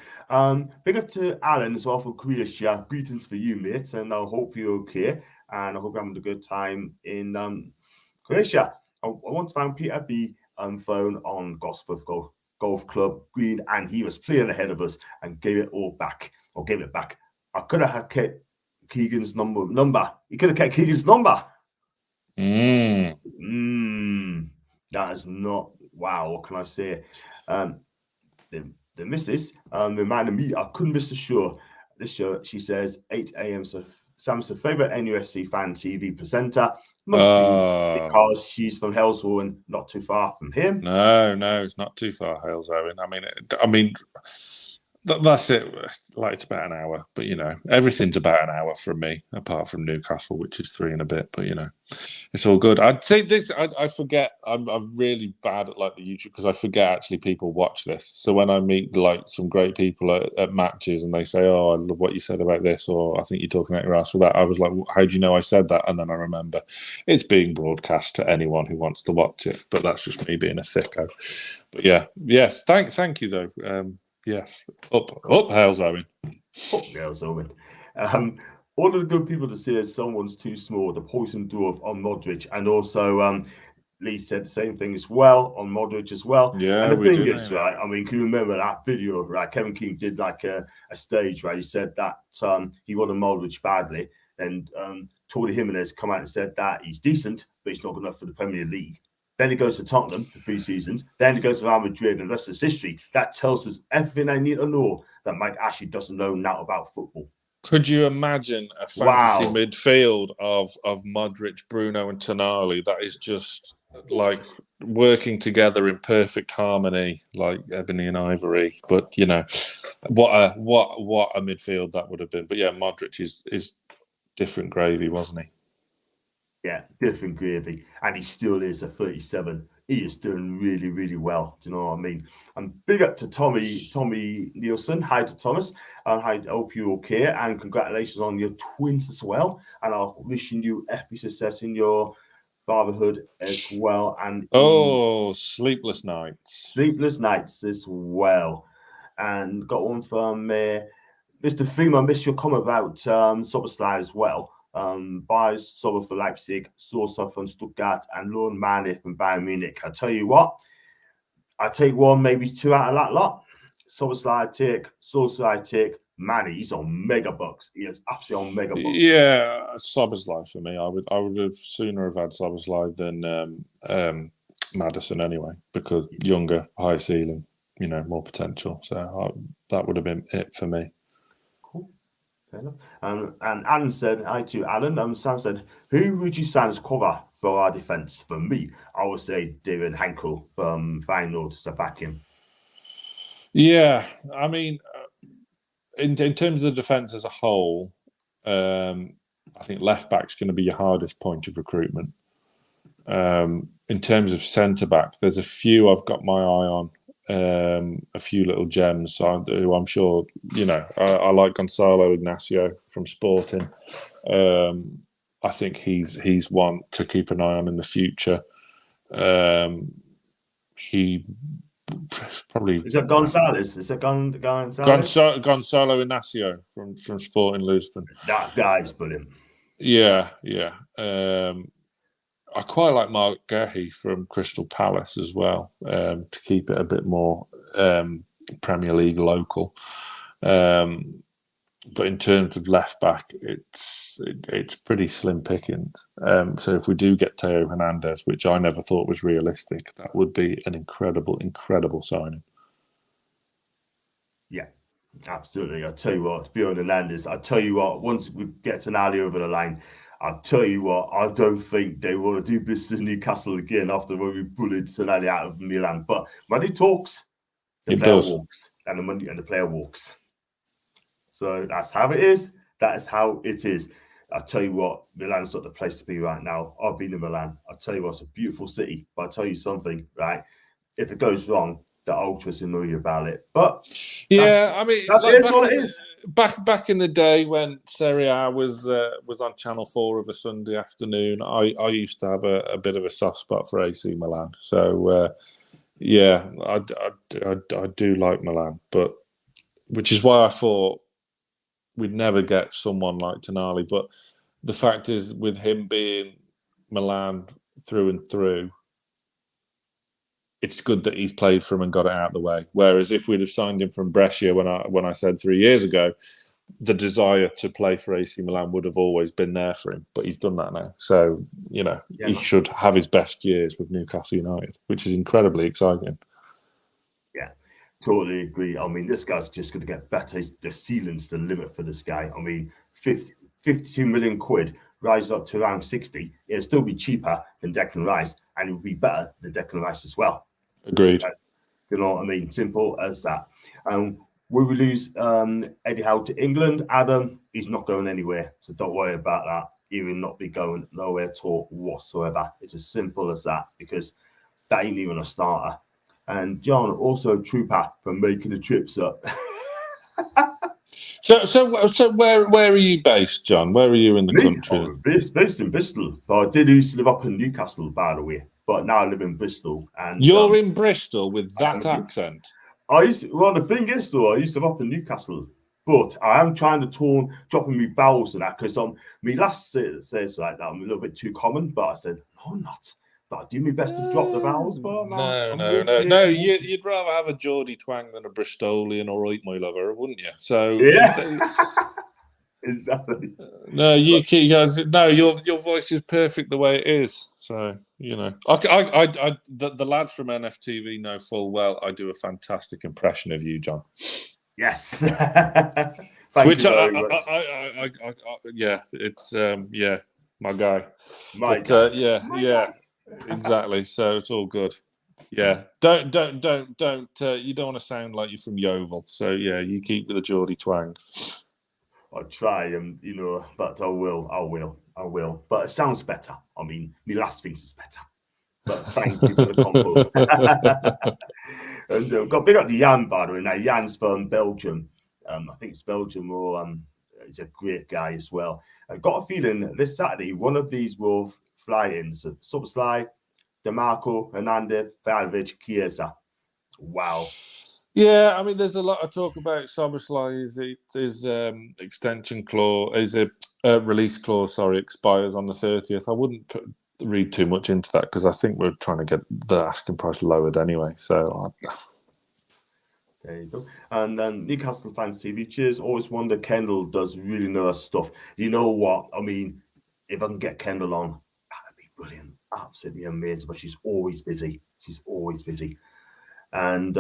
Big up to Alan as well for Croatia. Greetings for you, mate. And I hope you're okay. And I hope you're having a good time in Croatia. I want to thank Peter B. Phone on Gosforth Golf Club Green, and he was playing ahead of us and gave it back. I could have kept Keegan's number. He could have kept Keegan's number. That is not wow. What can I say? The missus reminded me I couldn't miss the show. This show, she says, 8 a.m. So Sam's favorite NUFC fan TV presenter. Must be because she's from Halesowen and not too far from him. No, it's not too far, Halesowen. I mean, that's it. Like, it's about an hour, but you know, everything's about an hour from me, apart from Newcastle, which is 3 and a bit. But you know, it's all good. I'd say this. I forget. I'm really bad at like the YouTube, because I forget actually people watch this. So when I meet like some great people at matches and they say, "Oh, I love what you said about this," or "I think you're talking out your ass for that," I was like, "How do you know I said that?" And then I remember it's being broadcast to anyone who wants to watch it. But that's just me being a thicko. But yeah, yes, thank you though. Yes, up Halesowen. Up Halesowen. All of the good people to say is someone's too small. The poison dwarf on Modric, and also Lee said the same thing as well on Modric as well. Yeah, and the thing is, right? I mean, can you remember that video? Right, Kevin King did like a stage, right? He said that he wanted Modric badly, and Tony Jimenez come out and said that he's decent, but he's not good enough for the Premier League. Then he goes to Tottenham for 3 seasons. Then he goes to Real Madrid, and the rest is history. That tells us everything I need to know that Mike Ashley doesn't know now about football. Could you imagine a fantasy midfield of Modric, Bruno, and Tonali that is just like working together in perfect harmony, like ebony and ivory? But you know, what a midfield that would have been. But yeah, Modric is different gravy, wasn't he? Yeah, different gravy, and he still is a 37. He is doing really, really well. Do you know what I mean? And big up to Tommy Nielsen. Hi to Thomas. I hope you're okay, and congratulations on your twins as well. And I'm wishing you every success in your fatherhood as well. And sleepless nights as well. And got one from Mr. Freeman. Missed your comment about Soberslide as well. Buys Sober for Leipzig, Sosa from Stuttgart, and Lorne Manny from Bayern Munich. I tell you what, I take 1, maybe 2 out of that lot. Soberslide I take, Sosa I take, Manny, he's on mega bucks. He is absolutely on mega bucks. Yeah, Soberslide for me. I would have sooner have had Soberslide than Maddison anyway, because younger, high ceiling, you know, more potential. So that would have been it for me. And Alan said, hi to Alan. Sam said, who would you sign as cover for our defence? For me, I would say David Henkel from Feyenoord to Slovakian. Yeah, I mean, in terms of the defence as a whole, I think left back's going to be your hardest point of recruitment. In terms of centre back, there's a few I've got my eye on. A few little gems who I'm sure, you know, I like Gonzalo Ignacio from Sporting. I think he's one to keep an eye on in the future. He probably... Is that Gonzalez? Is that Gonzalez? Gonzalo Ignacio from Sporting Lisbon. That guy's brilliant. Yeah. I quite like Mark Gehi from Crystal Palace as well, to keep it a bit more Premier League local. But in terms of left back, it's pretty slim pickings. So if we do get Theo Hernandez, which I never thought was realistic, that would be an incredible signing. Yeah, absolutely. I tell you what, Theo Hernandez. I tell you what, once we get Tonali over the line, I'll tell you what, I don't think they want to do business in Newcastle again after when we bullied Tonali out of Milan. But money talks, the player walks, and the player walks. So that's how it is. That is how it is. I tell you what, Milan's not the place to be right now. I've been in Milan. I tell you what, it's a beautiful city. But I tell you something, right? If it goes wrong, the ultras will know you about it. But yeah, I mean, that's what it is. back in the day when Serie A was on Channel 4 of a Sunday afternoon, I used to have a bit of a soft spot for AC Milan. So yeah, I do like Milan, but which is why I thought we'd never get someone like Tonali. But the fact is, with him being Milan through and through, it's good that he's played for him and got it out of the way. Whereas if we'd have signed him from Brescia when I said 3 years ago, the desire to play for AC Milan would have always been there for him. But he's done that now. So, he should have his best years with Newcastle United, which is incredibly exciting. Yeah, totally agree. I mean, this guy's just going to get better. The ceiling's the limit for this guy. I mean, 52 million quid rise up to around 60. It'll still be cheaper than Declan Rice, and it will be better than Declan Rice as well. Agreed. You know what I mean? Simple as that. Will we lose Eddie Howe to England? Adam, he's not going anywhere, so don't worry about that. He will not be going nowhere at all whatsoever. It's as simple as that, because that ain't even a starter. And John, also trooper for making the trips up. So where are you based, John? Where are you in the country? I'm based in Bristol, but I did used to live up in Newcastle, by the way. But now I live in Bristol. And you're in Bristol with that accent. The thing is, though, I used to live up in Newcastle, but I am trying to dropping me vowels and that, because me last says like that I'm a little bit too common, but I said no, I'm not. But I do my best to drop the vowels. But No. You'd rather have a Geordie twang than a Bristolian, all right, my lover, wouldn't you? So yeah, exactly. No, your voice is perfect the way it is. So the lads from NFTV know full well I do a fantastic impression of you, John. Yes. Which you very much. It's my guy. Yeah. Exactly. So it's all good. Yeah. Don't. You don't want to sound like you're from Yeovil. So yeah, you keep with the Geordie twang. I'll try, but I will. But it sounds better. I mean, my last thinks it's better. But thank you for the combo. And got big up to Jan, by the way. Now, Jan's from Belgium. I think it's Belgium, or he's a great guy as well. I got a feeling this Saturday, one of these will fly in. So, Subslai, DeMarco, Hernandez, Valvich, Chiesa. Wow. Yeah, I mean, there's a lot of talk about Soboslai. His extension clause, his release clause, expires on the 30th. I wouldn't read too much into that, because I think we're trying to get the asking price lowered anyway. So there you go. And then Newcastle Fans TV, cheers. Always wonder, Kendall does really know her stuff. You know what? I mean, if I can get Kendall on, that'd be brilliant. Absolutely amazing. But she's always busy. And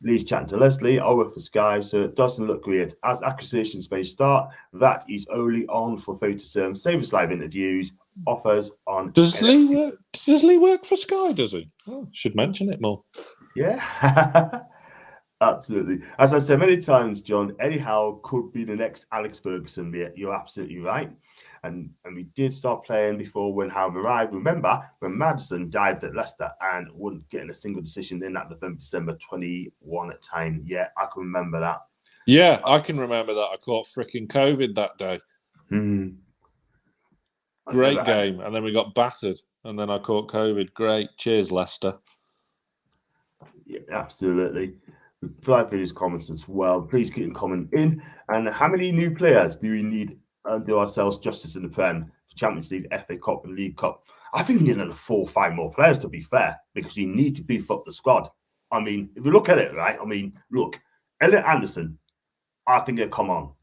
Lee's chatting to Leslie. I work for Sky, so it doesn't look great. As accusations may start, that is only on for photos, same as live interviews, offers on. Does Lee work for Sky? Does he? Oh, should mention it more. Yeah. Absolutely. As I said many times, John, Eddie Howe could be the next Alex Ferguson. You're absolutely right. And we did start playing before when Howe arrived. Remember when Madison dived at Leicester and wouldn't get a single decision in that November, December 21 at time. Yeah, I can remember that. Yeah, I can remember that. I caught freaking COVID that day. Great game. And then we got battered. And then I caught COVID. Great. Cheers, Leicester. Yeah, absolutely. Fly through these comments as well. Please keep them coming in. And how many new players do we need to do ourselves justice in the Prem, Champions League, FA Cup, and League Cup? I think we need another 4 or 5 more players, to be fair, because you need to beef up the squad. I mean, if you look at it, right? I mean, look, Elliot Anderson, I think he'll come on.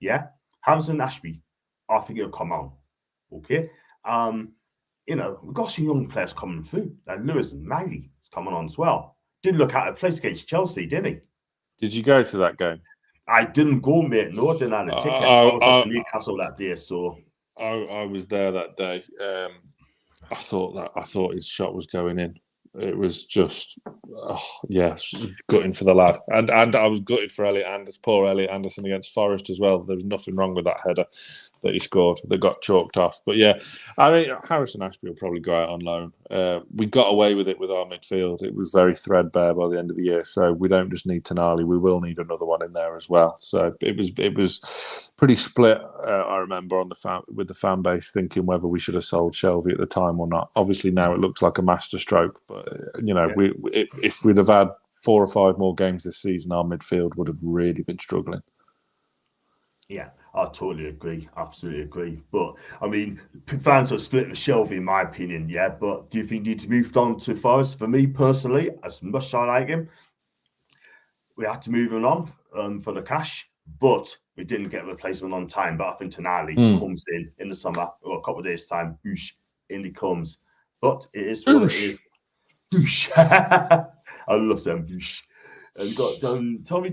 Yeah, Harrison Ashby, I think he'll come on. Okay, we've got some young players coming through. Like Lewis and Miley is coming on as well. Did look at a place against Chelsea, didn't he? Did you go to that game? I didn't go, mate. No, I didn't have a ticket. I was up in Newcastle that day, so I was there that day. I thought his shot was going in. It was just, yeah, gutting for the lad, and I was gutted for poor Elliot Anderson against Forest as well. There was nothing wrong with that header that he scored that got chalked off. But yeah, I mean, Harrison Ashby will probably go out on loan. We got away with it with our midfield. It was very threadbare by the end of the year, so we don't just need Tonali. We will need another one in there as well. So it was pretty split. I remember with the fan base thinking whether we should have sold Shelvey at the time or not. Obviously now it looks like a masterstroke, but you know, if we'd have had 4 or 5 more games this season, our midfield would have really been struggling. Yeah, I totally agree. Absolutely agree. But, I mean, fans are split with Shelvey, in my opinion, yeah. But do you think he needs to move on to Forest? For me, personally, as much as I like him, we had to move him on for the cash. But we didn't get a replacement on time. But I think Tonali comes in the summer, or a couple of days' time, boosh, in he comes. But it is what it is. Boosh. I love them, boosh. And we've got Tommy.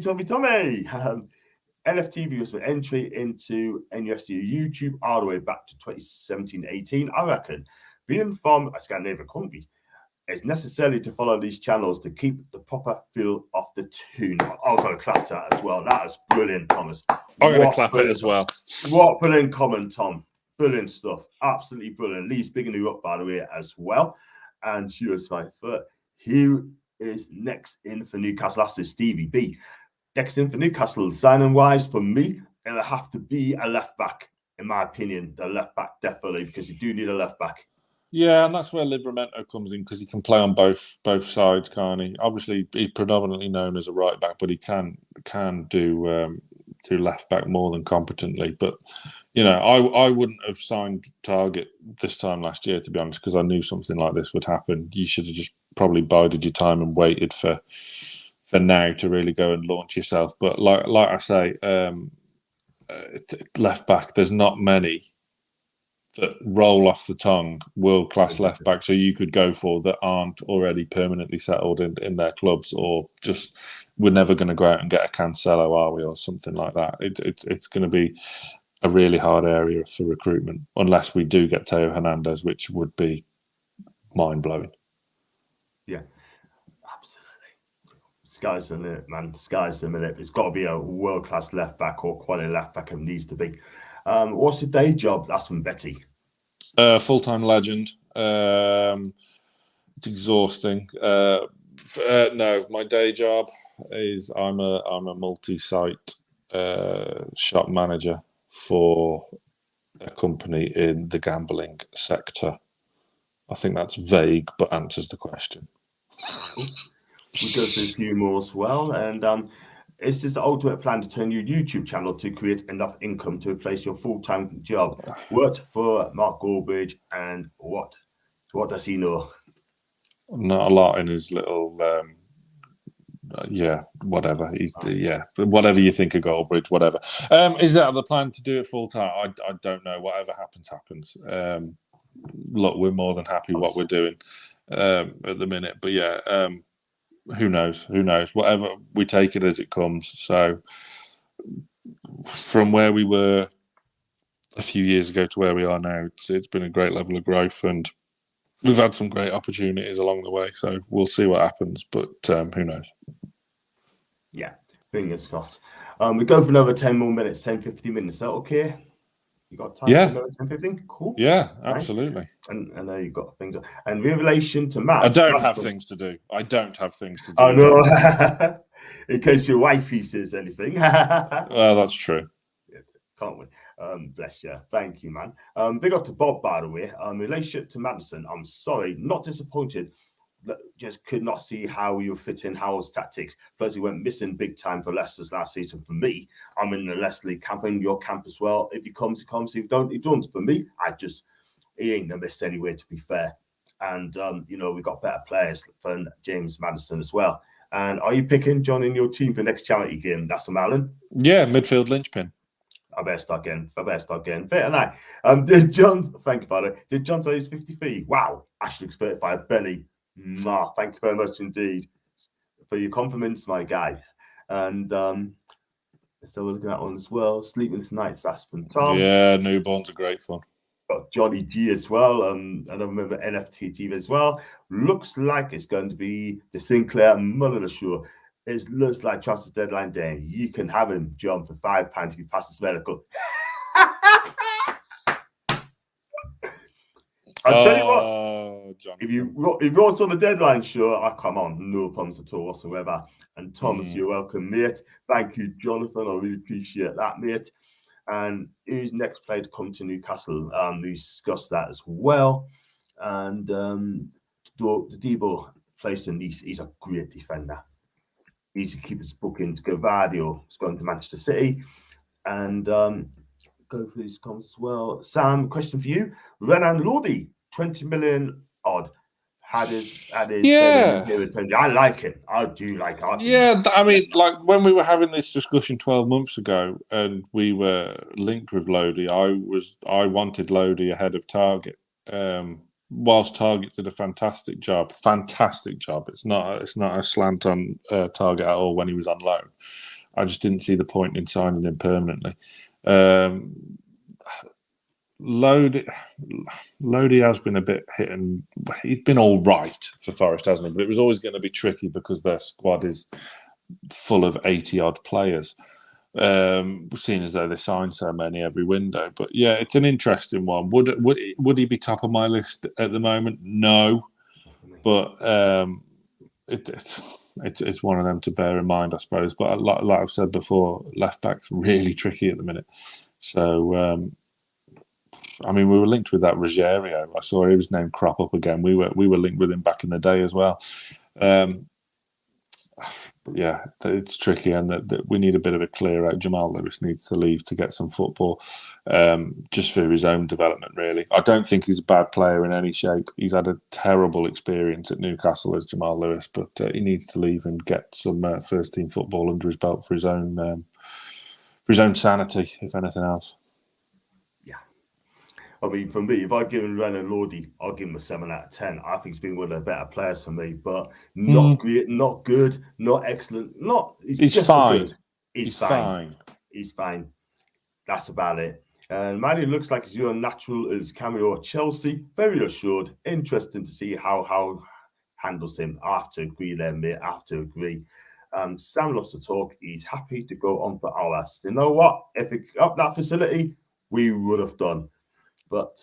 NFTV was an entry into NUFC YouTube all the way back to 2017-18. I reckon being from a Scandinavian country, it's necessary to follow these channels to keep the proper feel of the Toon. I've got to clap that as well. That is brilliant, Thomas. I'm going to clap it as well. What brilliant comment, Tom. Brilliant stuff. Absolutely brilliant. Lee's bigging you up, by the way, as well. And here's my foot. Who is next in for Newcastle? That's Stevie B. Next in for Newcastle, signing-wise, for me, it'll have to be a left-back, in my opinion. The left-back, definitely, because you do need a left-back. Yeah, and that's where Livramento comes in, because he can play on both sides, can't he? Obviously, he's predominantly known as a right-back, but he can do left-back more than competently. But, you know, I wouldn't have signed Target this time last year, to be honest, because I knew something like this would happen. You should have just probably bided your time and waited for now to really go and launch yourself. But like I say, left back, there's not many that roll off the tongue world-class left back, so you could go for that aren't already permanently settled in their clubs, or just we're never going to go out and get a Cancelo, are we, or something like that. It's going to be a really hard area for recruitment, unless we do get Teo Hernandez, which would be mind-blowing. Yeah. Sky's the limit, man. Sky's the limit. It's got to be a world-class left-back or quality left-back. It needs to be. What's your day job? That's from Betty. Full-time legend. It's exhausting. No, my day job is I'm a multi-site shop manager for a company in the gambling sector. I think that's vague, but answers the question. We go through a few more as well, and is this the ultimate plan to turn your YouTube channel to create enough income to replace your full-time job? Worked for Mark Goldbridge, and what does he know? Not a lot in his little, whatever. Whatever you think of Goldbridge, whatever. Is that the plan to do it full-time? I don't know. Whatever happens. Look, we're more than happy what we're doing at the minute, but yeah. Who knows? Whatever, we take it as it comes. So from where we were a few years ago to where we are now, it's been a great level of growth, and we've had some great opportunities along the way. So we'll see what happens, but who knows? Yeah, fingers crossed. We go for another 10 more minutes, 10, 15 minutes. Is that okay? You got time for another 10, 15? Cool. Yeah, absolutely. And I know you've got things. And in relation to Matt, I don't have things to do. I know. In case your wifey says anything. Well, that's true. Yeah, can't we? Bless you. Thank you, man. Big up to Bob, by the way. In relation to Madison, I'm sorry, not disappointed. Just could not see how you fit in Howe's tactics. Plus, he went missing big time for Leicester's last season. For me, I'm in the Leslie camp, in your camp as well. If he comes, he comes. If he don't, he don't. For me, he ain't gonna miss anywhere, to be fair. And we got better players than James Madison as well. And are you picking John in your team for next charity game? That's a Malin. Yeah, midfield linchpin. I better start getting fit, and did John? Thank you, buddy. Did John say he's 53? Wow, Ashley's 35. Benny. Thank you very much indeed for your compliments, my guy. And so we're looking at one as well. Sleeping Nights, that's from Tom. Yeah, newborns are great fun. got Johnny G as well. And I remember NFTV as well. Looks like it's going to be the Sinclair Mulliner show. It looks like transfer deadline day. You can have him, John, for £5 if you pass his medical. I'll tell you what, if you wrote on the deadline, sure, I come on, no problems at all whatsoever. And Thomas, you're welcome, mate. Thank you, Jonathan. I really appreciate that, mate. And who's next player to come to Newcastle? We discussed that as well. And the Debo placed in Nice. He's a great defender. He's to keep his bookings. Gavadio is going to Manchester City. And go through these comments as well. Sam, question for you. Renan Lodi, 20 million odd. Had his yeah. I like him. I do like him. Yeah, I mean, like when we were having this discussion 12 months ago and we were linked with Lodi, I wanted Lodi ahead of Target. Whilst Target did a fantastic job. It's not a slant on Target at all when he was on loan. I just didn't see the point in signing him permanently. Lodi has been a bit hit and he's been all right for Forest, hasn't he? But it was always going to be tricky because their squad is full of 80-odd players, seeing as though they sign so many every window. But yeah, it's an interesting one. Would he be top of my list at the moment? No, but it's one of them to bear in mind, I suppose. But like I've said before, left back's really tricky at the minute. So. I mean, we were linked with that Ruggiero. I saw his name crop up again. We were linked with him back in the day as well. Yeah, it's tricky, and that we need a bit of a clear out. Jamal Lewis needs to leave to get some football, just for his own development. Really, I don't think he's a bad player in any shape. He's had a terrible experience at Newcastle as Jamal Lewis, but he needs to leave and get some first team football under his belt for his own sanity, if anything else. I mean, for me, if I give him Renan Lodi, I'll give him a 7 out of 10. I think he's been one of the better players for me, but not great, not good, not excellent. He's just fine. Good. He's fine. He's fine. That's about it. And Manny looks like he's natural as cameo at Chelsea. Very assured. Interesting to see how handles him. I have to agree there, mate. I have to agree. Sam loves to talk. He's happy to go on for hours. You know what? If it up that facility, we would have done. But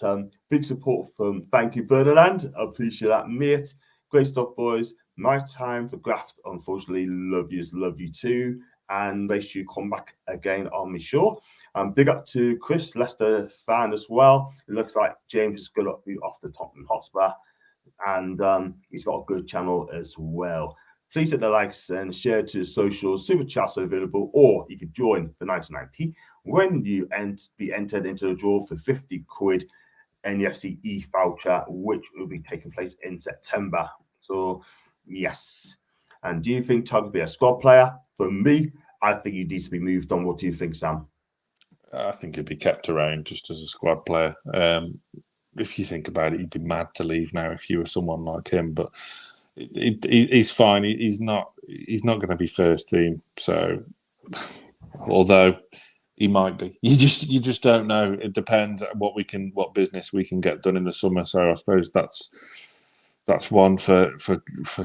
big support from thank you, Ferdinand. I appreciate that, mate. Great stuff, boys. My time for graft, unfortunately. Love you too. And make sure you come back again on my show. Big up to Chris, Leicester fan as well. It looks like James is going to be off the Tottenham Hotspur. And he's got a good channel as well. Please hit the likes and share to the socials. Super chats are available, or you can join for 99p when you be entered into the draw for 50 quid NUFC voucher, which will be taking place in September. So, yes. And do you think Tug will be a squad player? For me, I think he needs to be moved on. What do you think, Sam? I think he'd be kept around just as a squad player. If you think about it, he'd be mad to leave now if you were someone like him. But he's fine. He's not going to be first team. So, although he might be, you just don't know. It depends what business we can get done in the summer. So I suppose that's one for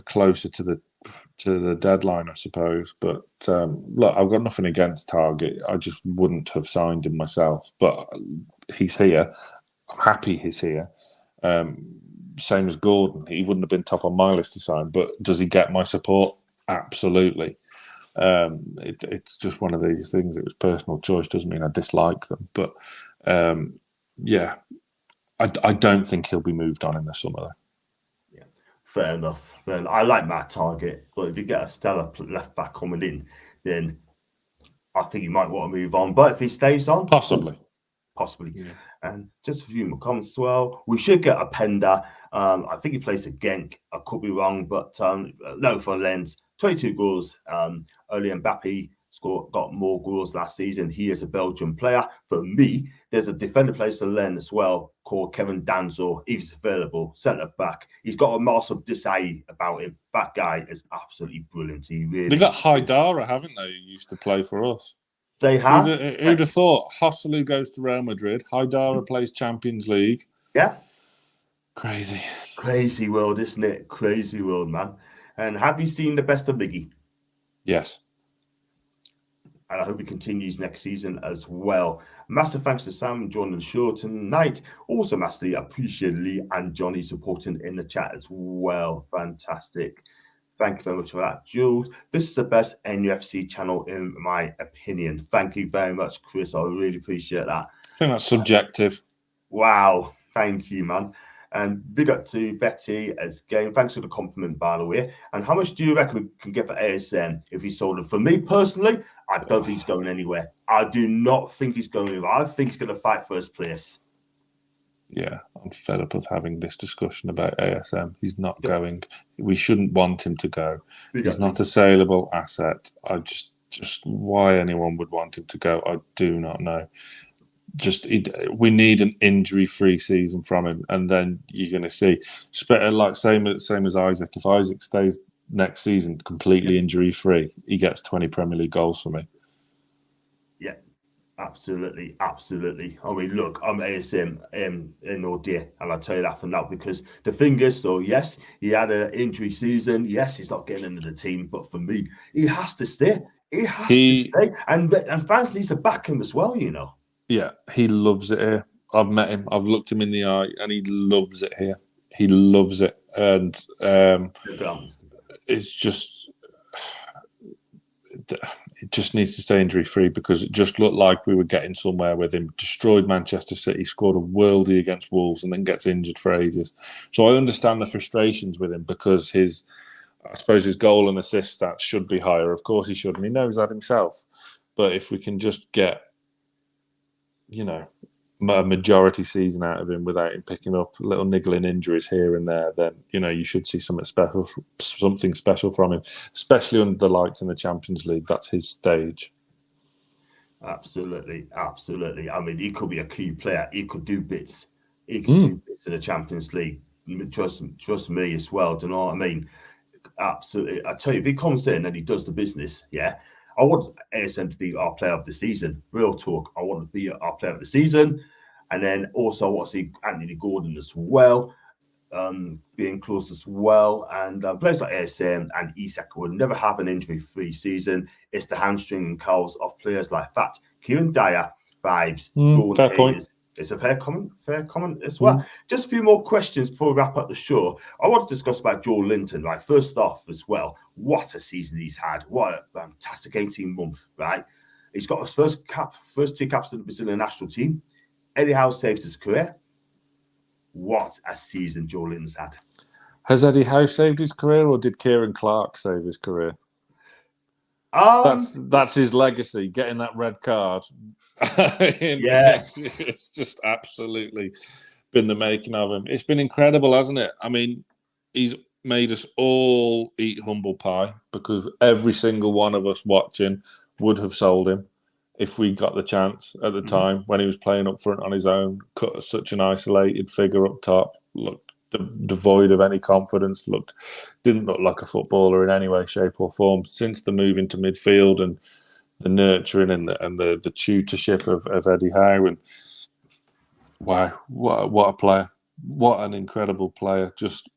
closer to the deadline, I suppose. But look, I've got nothing against Target. I just wouldn't have signed him myself. But he's here. I'm happy he's here. Same as Gordon. He wouldn't have been top on my list to sign, but does he get my support? Absolutely. It's just one of these things. It was personal choice. Doesn't mean I dislike them, but yeah, I don't think he'll be moved on in the summer. Though. Yeah, fair enough. I like Matt Target, but if you get a stellar left back coming in, then I think you might want to move on. But if he stays on, possibly. Yeah. And just a few more comments as well. We should get a Pender. I think he plays a Genk. I could be wrong, but no for Lens. 22 goals. Only Mbappe got more goals last season. He is a Belgian player. For me, there's a defender plays for Lens as well called Kevin Danzo. He's available, centre back. He's got a Marcel Desailly about him. That guy is absolutely brilliant. He really. They got Haidara, haven't they? Who used to play for us. They have. Who'd have thought? Hosselu goes to Real Madrid. Haidara plays Champions League. Yeah. Crazy. Crazy world, isn't it? Crazy world, man. And have you seen the best of Biggie? Yes. And I hope he continues next season as well. Massive thanks to Sam joining the show tonight. Also, massively appreciate Lee and Johnny supporting in the chat as well. Fantastic. Thank you very much for that, Jules. This is the best NUFC channel in my opinion. Thank you very much, Chris. I really appreciate that. I think that's subjective. Wow. Thank you, man. And big up to Betty as game. Thanks for the compliment, by the way. And how much do you reckon we can get for ASM if he sold it? For me personally, I don't think he's going anywhere. I do not think he's going anywhere. I think he's going to fight first place. Yeah, I'm fed up of having this discussion about ASM. He's not going. We shouldn't want him to go. He's not a saleable asset. I just why anyone would want him to go, I do not know. We need an injury-free season from him, and then you're going to see, like same as Isaac. If Isaac stays next season completely injury-free, he gets 20 Premier League goals for me. Yeah, absolutely. I mean, look, I'm ASM in all day, and I'll tell you that for now, because the thing is, so yes, he had an injury season. Yes, he's not getting into the team, but for me, he has to stay. He has to stay, and fans need to back him as well, you know. Yeah, he loves it here. I've met him. I've looked him in the eye, and he loves it here. He loves it, and it's just it just needs to stay injury free, because it just looked like we were getting somewhere with him. Destroyed Manchester City, scored a worldie against Wolves, and then gets injured for ages. So I understand the frustrations with him, because I suppose his goal and assist stats should be higher. Of course he should, and he knows that himself. But if we can just get, a majority season out of him without him picking up little niggling injuries here and there, then you should see something special from him, especially under the lights in the Champions League. That's his stage. Absolutely. I mean, he could be a key player. He could do bits. He could do bits in the Champions League. Trust me as well. Do you know what I mean? Absolutely. I tell you, if he comes in and he does the business, I want ASM to be our player of the season. Real talk. I want to be our player of the season. And then also I want to see Anthony Gordon as well, being close as well. And players like ASM and Isak would never have an injury-free season. It's the hamstring and calves of players like that. Kieran Dyer vibes. Fair point. It's a fair comment as well. Just a few more questions before we wrap up the show. I want to discuss about Joe Linton, right? First off as well, what a season he's had. What a fantastic 18-month, right? He's got his first two caps to the Brazilian national team. Eddie Howe saved his career. What a season Joe Linton's had. Has Eddie Howe saved his career, or did Kieran Clark save his career? That's his legacy, getting that red card. Yes. It's just absolutely been the making of him. It's been incredible, hasn't it? I mean, he's made us all eat humble pie, because every single one of us watching would have sold him if we got the chance at the time, when he was playing up front on his own, cut such an isolated figure up top, looked devoid of any confidence, didn't look like a footballer in any way, shape or form. Since the move into midfield and the nurturing and the tutorship of Eddie Howe, and wow, what a player. What an incredible player. Just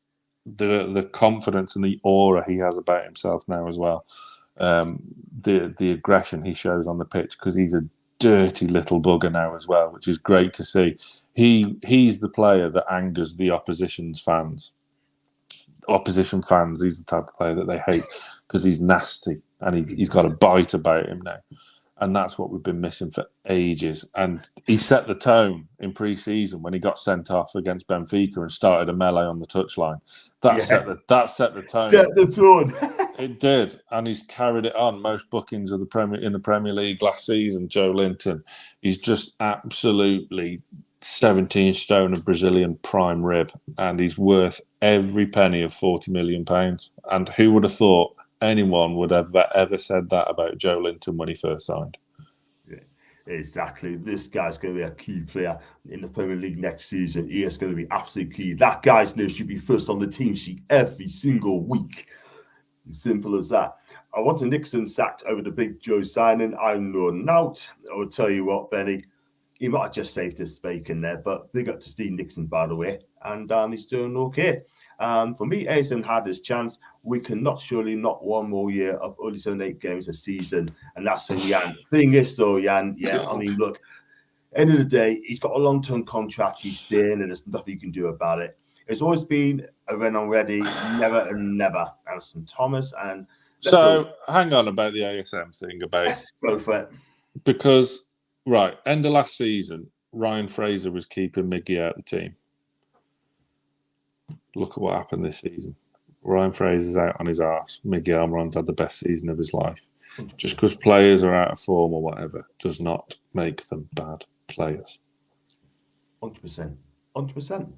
the confidence and the aura he has about himself now as well. The aggression he shows on the pitch, because he's a dirty little bugger now as well, which is great to see. He's the player that angers the opposition fans. He's the type of player that they hate, because he's nasty and he's got a bite about him now. And that's what we've been missing for ages. And he set the tone in pre-season when he got sent off against Benfica and started a melee on the touchline. That set the tone. Set the tone. It did, and he's carried it on. Most bookings of in the Premier League last season, Joe Linton. He's just absolutely 17 stone of Brazilian prime rib, and he's worth every penny of £40 million. And who would have thought anyone would have ever said that about Joe Linton when he first signed? Yeah, exactly. This guy's going to be a key player in the Premier League next season. He is going to be absolutely key. That guy's name should be first on the team sheet every single week. Simple as that. I wanted Nixon sacked over the big Joe signing. I'm not out. I will tell you what, Benny, he might have just saved his bacon there, but big up to Steve Nixon, by the way, and he's doing okay. For me, ASM had his chance. We cannot surely not one more year of only 7-8 games a season, and that's from Jan. Thing is, though, Jan, yeah, I mean, look, end of the day, he's got a long-term contract. He's staying, and there's nothing you can do about it. It's always been a run on ready, never and never. Anderson Thomas and so hang on about the ASM thing. Let's go for it. Because right, end of last season, Ryan Fraser was keeping Miggy out of the team. Look at what happened this season. Ryan Fraser's out on his arse. Miggy Almiron's had the best season of his life. Just because players are out of form or whatever does not make them bad players. 100%. 100%.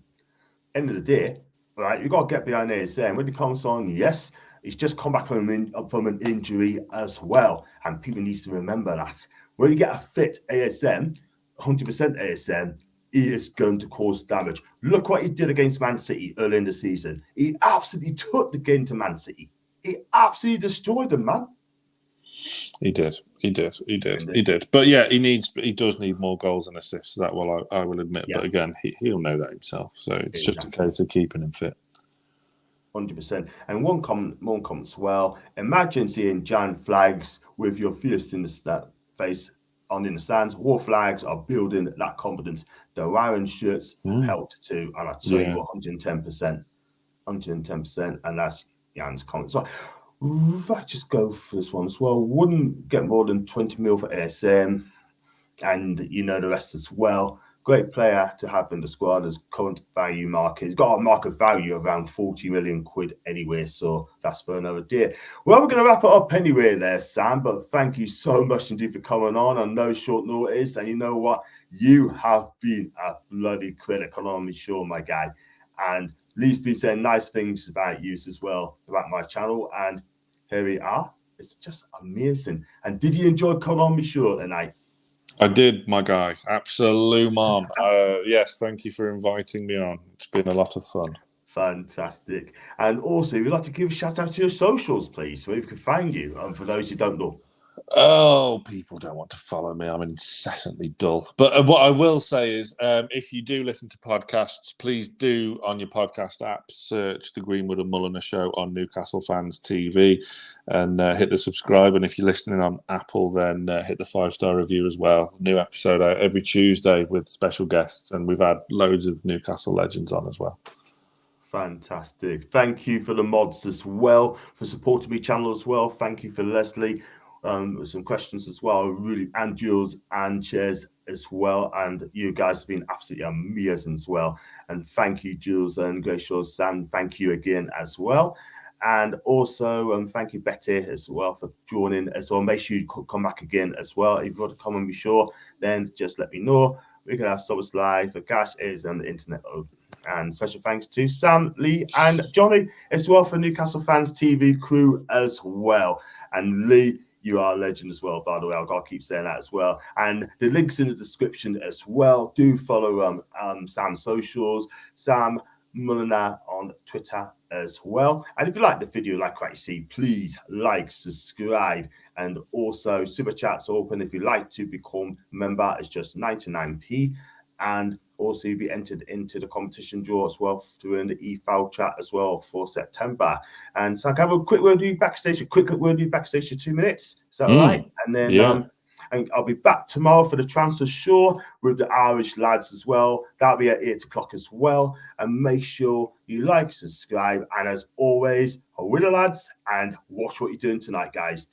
End of the day, right, you've got to get behind ASM. When he comes on, yes, he's just come back from an injury as well. And people need to remember that. When you get a fit ASM, 100% ASM, he is going to cause damage. Look what he did against Man City early in the season. He absolutely took the game to Man City. He absolutely destroyed them, man. He did. But yeah, he does need more goals and assists. That I will admit. Yeah. But again, he'll know that himself. So it's just a case of keeping him fit. 100%. And one comment as well. Imagine seeing giant flags with your fist in the face on in the stands. War flags are building that confidence. The Ryan shirts helped too. And I tell you what, 110%. 110%. And that's Jan's comment. So if I just go for this one as well, wouldn't get more than 20 mil for ASM, and you know the rest as well. Great player to have in the squad as current value market. He's got a market value around 40 million quid anyway, so that's for another day. Well, we're going to wrap it up anyway there, Sam, but thank you so much indeed for coming on no short notice. And you know what? You have been a bloody critical on me, sure, my guy. And Lee's been saying nice things about you as well throughout my channel, and here we are. It's just amazing. And did you enjoy coming on me short tonight? I did, my guy. Absolute mom. Yes, thank you for inviting me on. It's been a lot of fun. Fantastic. And also, we'd like to give a shout out to your socials, please, where we can find you. And for those who don't know. Oh, people don't want to follow me. I'm incessantly dull. But what I will say is, if you do listen to podcasts, please do on your podcast app search the Greenwood and Mulliner Show on Newcastle Fans TV and hit the subscribe. And if you're listening on Apple, then hit the 5-star review as well. New episode out every Tuesday with special guests, and we've had loads of Newcastle legends on as well. Fantastic. Thank you for the mods as well, for supporting my channel as well. Thank you for Leslie. Some questions as well, really, and Jules and Chairs as well. And you guys have been absolutely amazing as well. And thank you, Jules and Gracious Sam. Thank you again as well. And also, thank you, Betty, as well, for joining as well. Make sure you come back again as well. If you want to come and be sure, then just let me know. We can have Sober's Live for Cash is on the internet. And special thanks to Sam, Lee, and Johnny as well for Newcastle Fans TV crew as well. And Lee, you are a legend as well, by the way. I've got to keep saying that as well. And the link's in the description as well. Do follow Sam's socials, Sam Mulliner on Twitter as well. And if you like the video, like what you see, please like, subscribe, and also super chats open. If you'd like to become a member, it's just 99p. And also you'll be entered into the competition draw as well during the e-foul chat as well for September. And so I can have a quick word with you backstage, for 2 minutes. Is that all right? And then and I'll be back tomorrow for the transfer show with the Irish lads as well. That'll be at 8 o'clock as well. And make sure you like, subscribe, and as always, with the lads, and watch what you're doing tonight, guys.